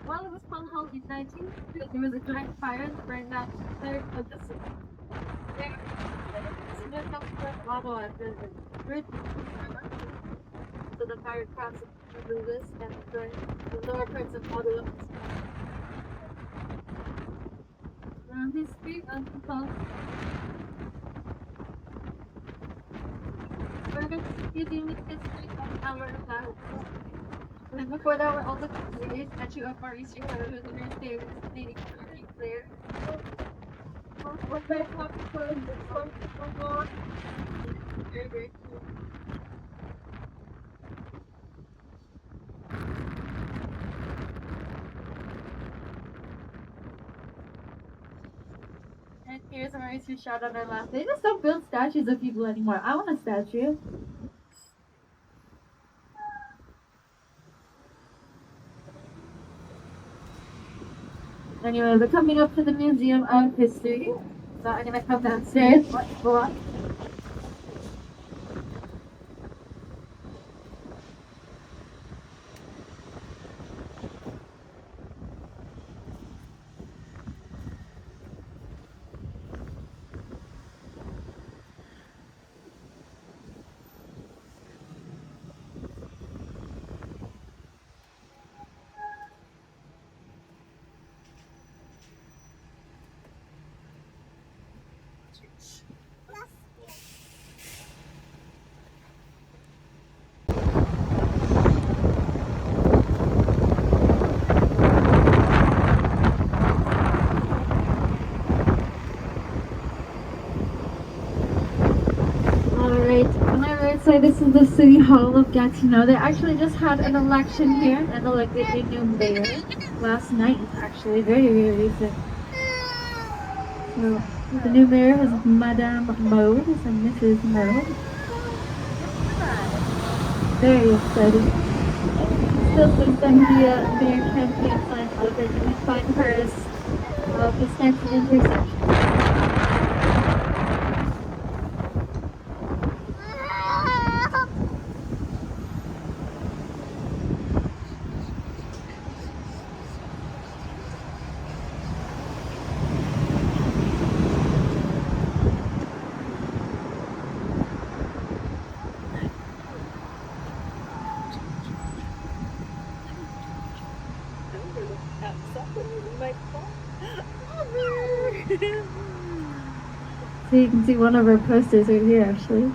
Speaker 1: While it was fun held in 19, there was a giant fire that burned down third of the city. Lava after the bridge. So the fire crossed through this and the lower parts of Ottawa. Around this street of the pub. We're going to see the unique history of Alberta. And before that, we're also considered statue of Maurice Street, who was the very famous Canadian player. Very, very cool. And here's a Maurice Street shot on our last. They just don't build statues of people anymore. I want a statue. Anyway, we're coming up to the Museum of History. So I'm gonna come downstairs. What? So this is the City Hall of Gatineau. They actually just had an election here and elected a new mayor last night, actually, very, very recent. So The new mayor is Madame Mode and Mrs. Mode. Very exciting. Still some mayor campaign sign up and you can find hers this next intersection. So you can see one of our posters right here actually.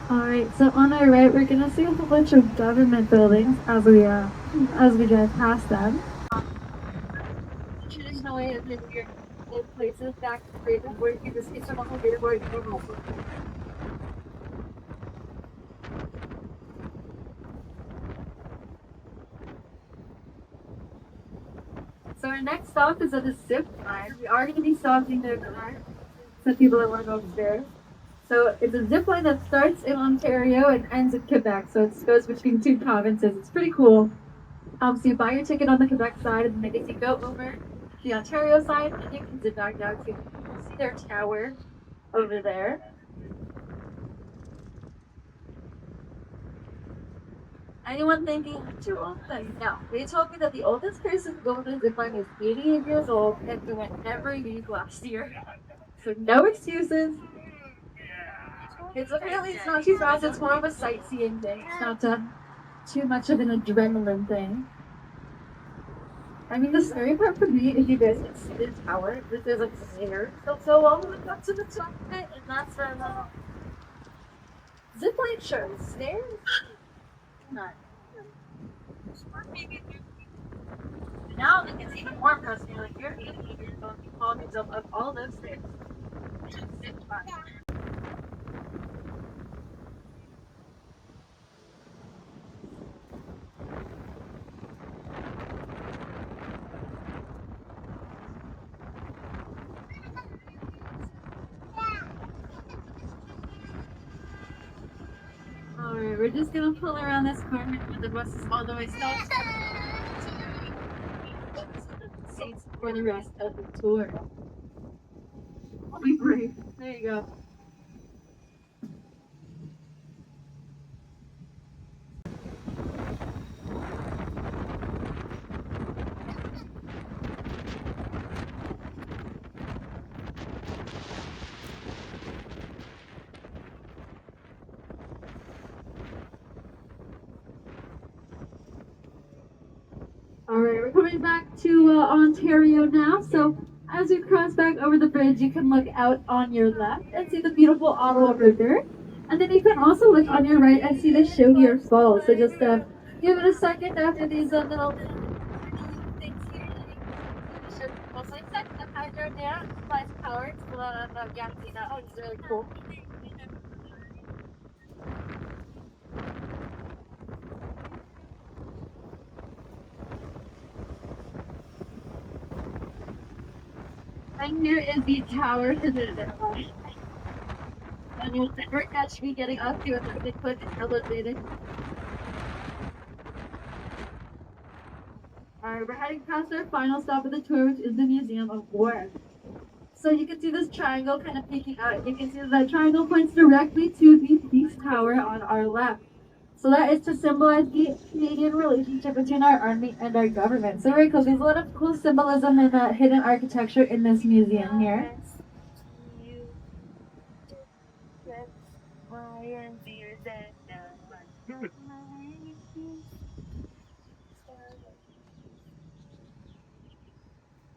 Speaker 1: Alright, so on our right we're gonna see a whole bunch of government buildings as we drive past them. The traditional way of living your places back to freedom, where you just get some of the where you go. So our next stop is at the zip line. We are going to be stopping there tonight. Some people that want to go upstairs. So it's a zip line that starts in Ontario and ends in Quebec. So it goes between two provinces. It's pretty cool. So you buy your ticket on the Quebec side, and then you go over to the Ontario side, and you can zip back down to see their tower over there. Anyone thinking too old? No. They told me that the oldest person going to zip line is 88 years old, and we went every week last year. So no excuses. It's not too fast. It's more of a sightseeing thing. It's not too much of an adrenaline thing. I mean, the scary part for me, if you guys can see the tower, this is like stairs. So all the way up to the top of it, and that's where the zip line shows. Stairs? Not. Now I think it's even more impressive. You're like, you're 88 years old, you call me up all those stairs. Zip line. Alright, we're just gonna pull around this corner where the bus is all the way stopped. Seats for the rest of the tour. I'll be brave. There you go. Alright, we're coming back to Ontario now. So as we cross back over the bridge, you can look out on your left and see the beautiful Ottawa River. And then you can also look on your right and see the Château Falls. So just give it a second after these little things here. Also, it's like the hydro there, supplies power to Ottawa-Gatineau. It's really cool. And here is the tower to the and you'll never catch me getting up to it with the quick elevated. Alright, we're heading past our final stop of the tour, which is the Museum of War. So you can see this triangle kind of peeking out. You can see that triangle points directly to the Peace Tower on our left. So that is to symbolize the Canadian relationship between our army and our government. So very cool. There's a lot of cool symbolism and hidden architecture in this museum here.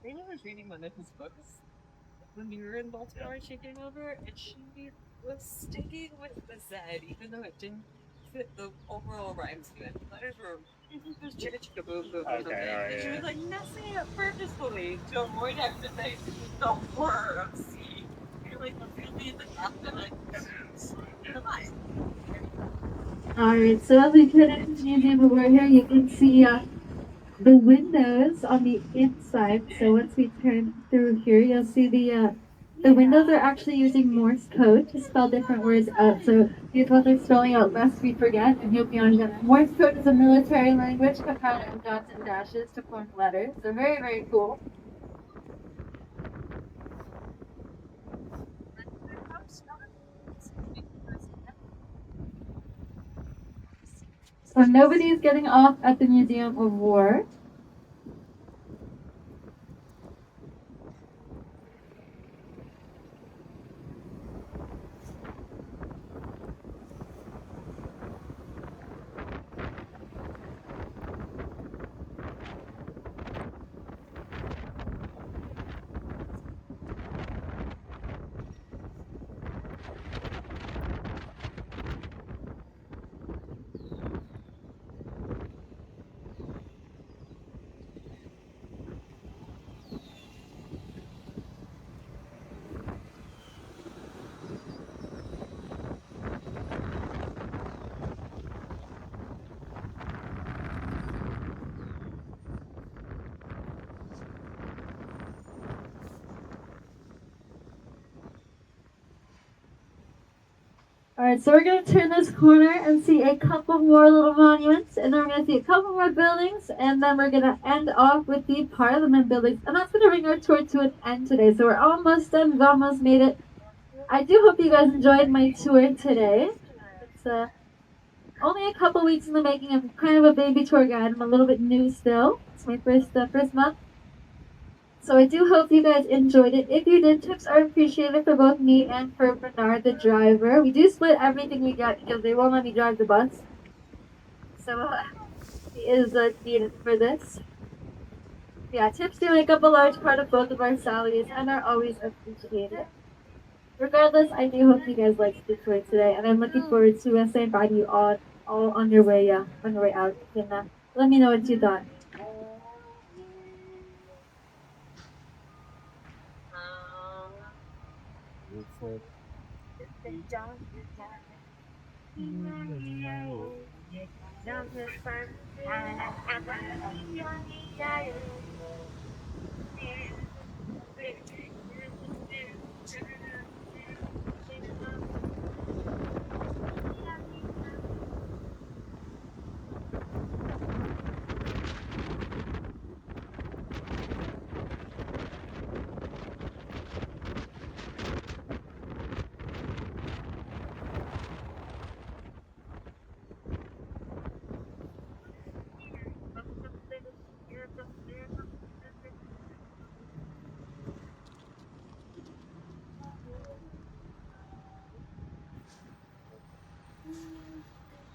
Speaker 2: I was reading one of his books when we were in Baltimore. She came over and she was sticking with the Z, even though it didn't fit the overall rhyme scheme. The letters were chicka chicka boom boom or something.
Speaker 3: alright,
Speaker 2: And she
Speaker 3: yeah.
Speaker 2: was like messing it up purposefully to avoid having to say the word of C. You're like, really, the captain, like, come on.
Speaker 1: Alright, so as we turn into the museum over here, you can see the windows on the inside. So once we turn through here, you'll see the windows are actually using Morse code to spell different words out. So these ones are spelling out lest we forget and you'll be on that. Morse code is a military language compounded of dots and dashes to form letters. So very, very cool. So nobody is getting off at the Museum of War. Alright, so we're going to turn this corner and see a couple more little monuments, and then we're going to see a couple more buildings, and then we're going to end off with the Parliament buildings. And that's going to bring our tour to an end today. So we're almost done. We've almost made it. I do hope you guys enjoyed my tour today. It's only a couple weeks in the making. I'm kind of a baby tour guide. I'm a little bit new still. It's my first month. So I do hope you guys enjoyed it. If you did, tips are appreciated for both me and for Bernard, the driver. We do split everything we get because they won't let me drive the bus. So he is needed for this. Yeah, tips do make up a large part of both of our salaries and are always appreciated. Regardless, I do hope you guys liked the tour today, and I'm looking forward to saying bye to you all on your way out. You can let me know what you thought.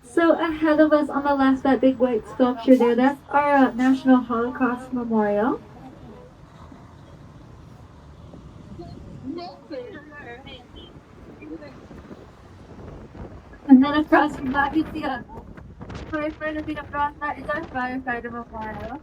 Speaker 1: So ahead of us on the left, that big white sculpture there, that's our National Holocaust Memorial. And then across from that, you see a firefighter being across that is our firefighter memorial.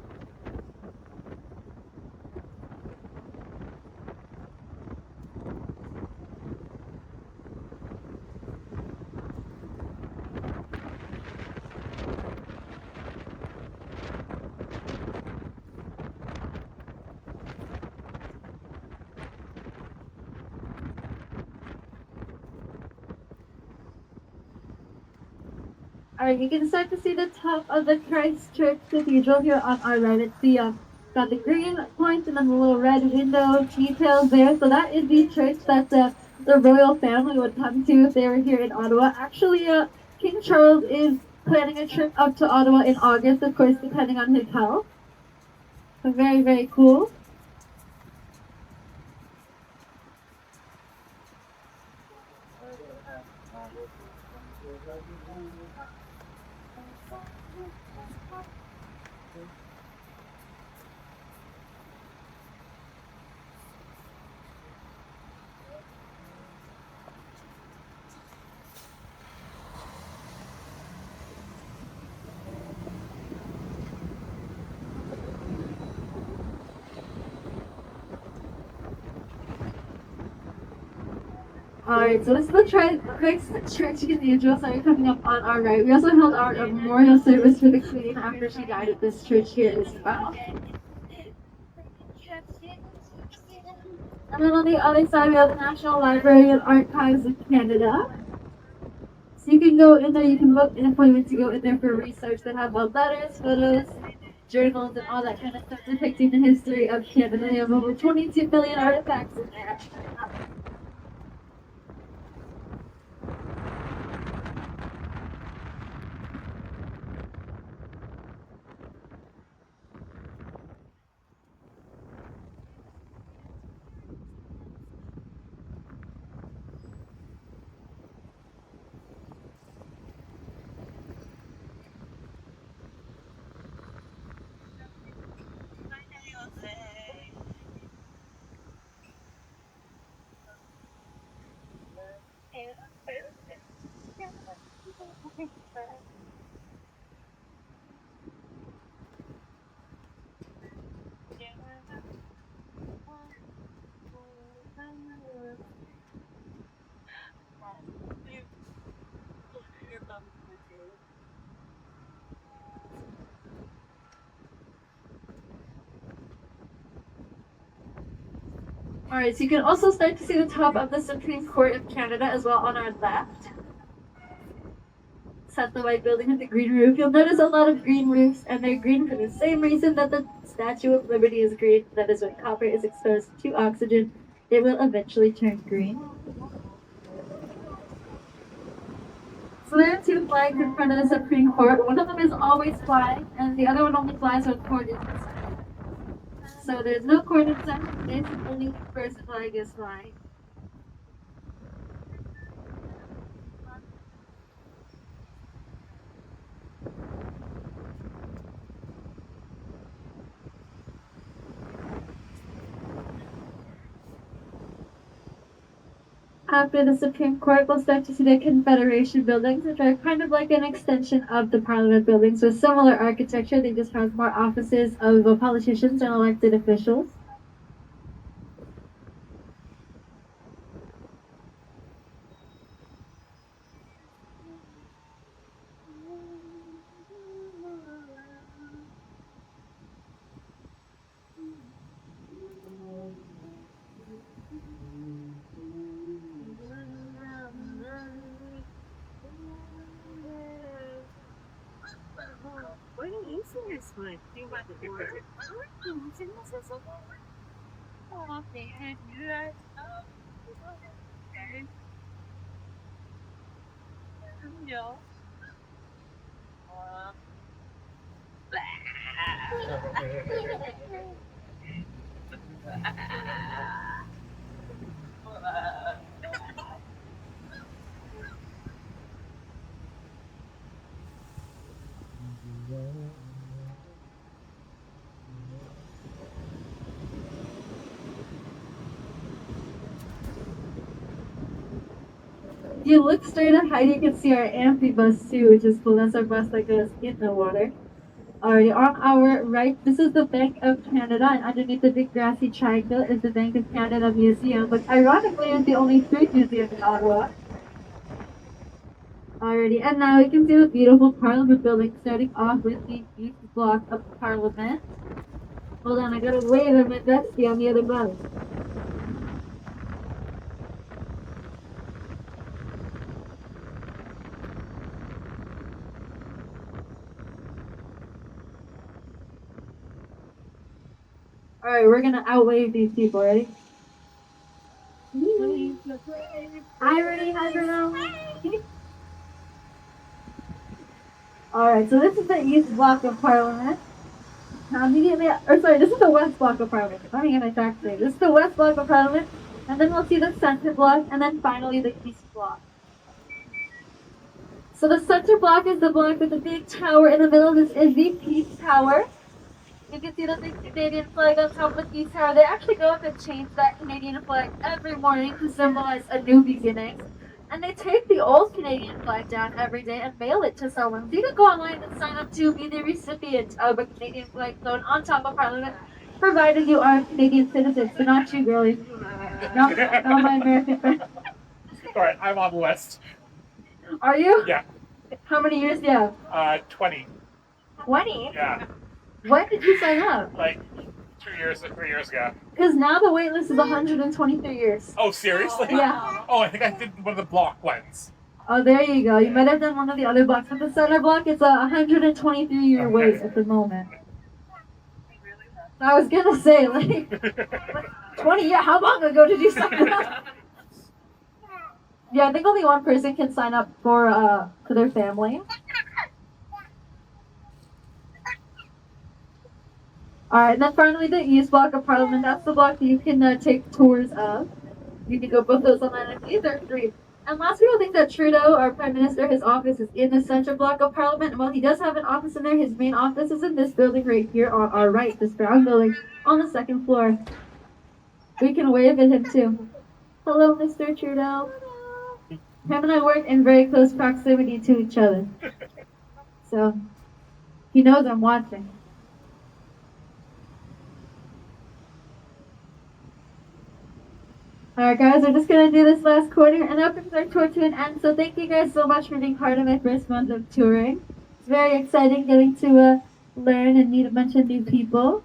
Speaker 1: Alright, you can start to see the top of the Christchurch Cathedral here on our right. It's got the green point and then the little red window details there. So that is the church that the royal family would come to if they were here in Ottawa. Actually, King Charles is planning a trip up to Ottawa in August, of course, depending on his health. So very, very cool. Alright, so this is the quick church cathedral, sorry, coming up on our right. We also held our memorial service for the Queen after she died at this church here as well. And then on the other side, we have the National Library and Archives of Canada. So you can go in there, you can book an appointment to go in there for research that have letters, photos, journals, and all that kind of stuff depicting the history of Canada. They have over 22 million artifacts in there. Alright, so you can also start to see the top of the Supreme Court of Canada as well on our left. That's the white building with the green roof. You'll notice a lot of green roofs, and they're green for the same reason that the Statue of Liberty is green. That is, when copper is exposed to oxygen, it will eventually turn green. So there are two flags in front of the Supreme Court. One of them is always flying, and the other one only flies when court is inside. So there's no court inside this, only the first flag is flying. After the Supreme Court, we'll start to see the Confederation buildings, which are kind of like an extension of the Parliament buildings. So similar architecture, they just have more offices of politicians and elected officials.
Speaker 2: Why don't you sing this one? Think about the word. Sing this song. Oh, man, you guys. Okay. No.
Speaker 1: If you look straight ahead, you can see our amphibus too, which is cool. That's our bus that goes in the water. Alright, on our right, this is the Bank of Canada, and underneath the big grassy triangle is the Bank of Canada Museum, but ironically, it's the only food museum in Ottawa. Alrighty, and now you can see the beautiful Parliament building, starting off with the East Block of Parliament. Hold on, I gotta wave him at Betsy on the other bus. Alright, we're gonna outwave these people, ready? I already had her now. Alright, so this is the East Block of Parliament. Now immediately, or sorry, this is the West Block of Parliament. I'm getting my facts today. This is the West Block of Parliament, and then we'll see the Center Block, and then finally the East Block. So the Center Block is the block with the big tower in the middle. This is the Peace Tower. You can see the big Canadian flag on top of the Peace Tower. They actually go up and change that Canadian flag every morning to symbolize a new beginning. And they take the old Canadian flag down every day and mail it to someone. So you can go online and sign up to be the recipient of a Canadian flag thrown on top of Parliament, provided you are a Canadian citizen. So not you, girlie. Not my American friend.
Speaker 3: Alright, I'm on the list.
Speaker 1: Are you?
Speaker 3: Yeah.
Speaker 1: How many years do you have?
Speaker 3: 20.
Speaker 1: 20?
Speaker 3: Yeah.
Speaker 1: When did you sign up?
Speaker 3: Like 3 years ago.
Speaker 1: Because now the wait list is 123 years.
Speaker 3: Oh, seriously?
Speaker 1: Yeah.
Speaker 3: Oh, I think I did one of the block ones.
Speaker 1: Oh, there you go. You might have done one of the other blocks. But the center block, it's a 123-year wait at the moment. I was gonna say, like 20 years. How long ago did you sign up? Yeah, I think only one person can sign up for their family. Alright, and then finally the East Block of Parliament. That's the block that you can take tours of. You can go book those online, I believe they're free. And lots of people think that Trudeau, our Prime Minister, his office is in the Center Block of Parliament. And while he does have an office in there, his main office is in this building right here on our right, this brown building on the second floor. We can wave at him too. Hello, Mr. Trudeau. Him and I work in very close proximity to each other. So, he knows I'm watching. Alright guys, we're just going to do this last quarter and that brings our tour to an end. So thank you guys so much for being part of my first month of touring. It's very exciting getting to learn and meet a bunch of new people.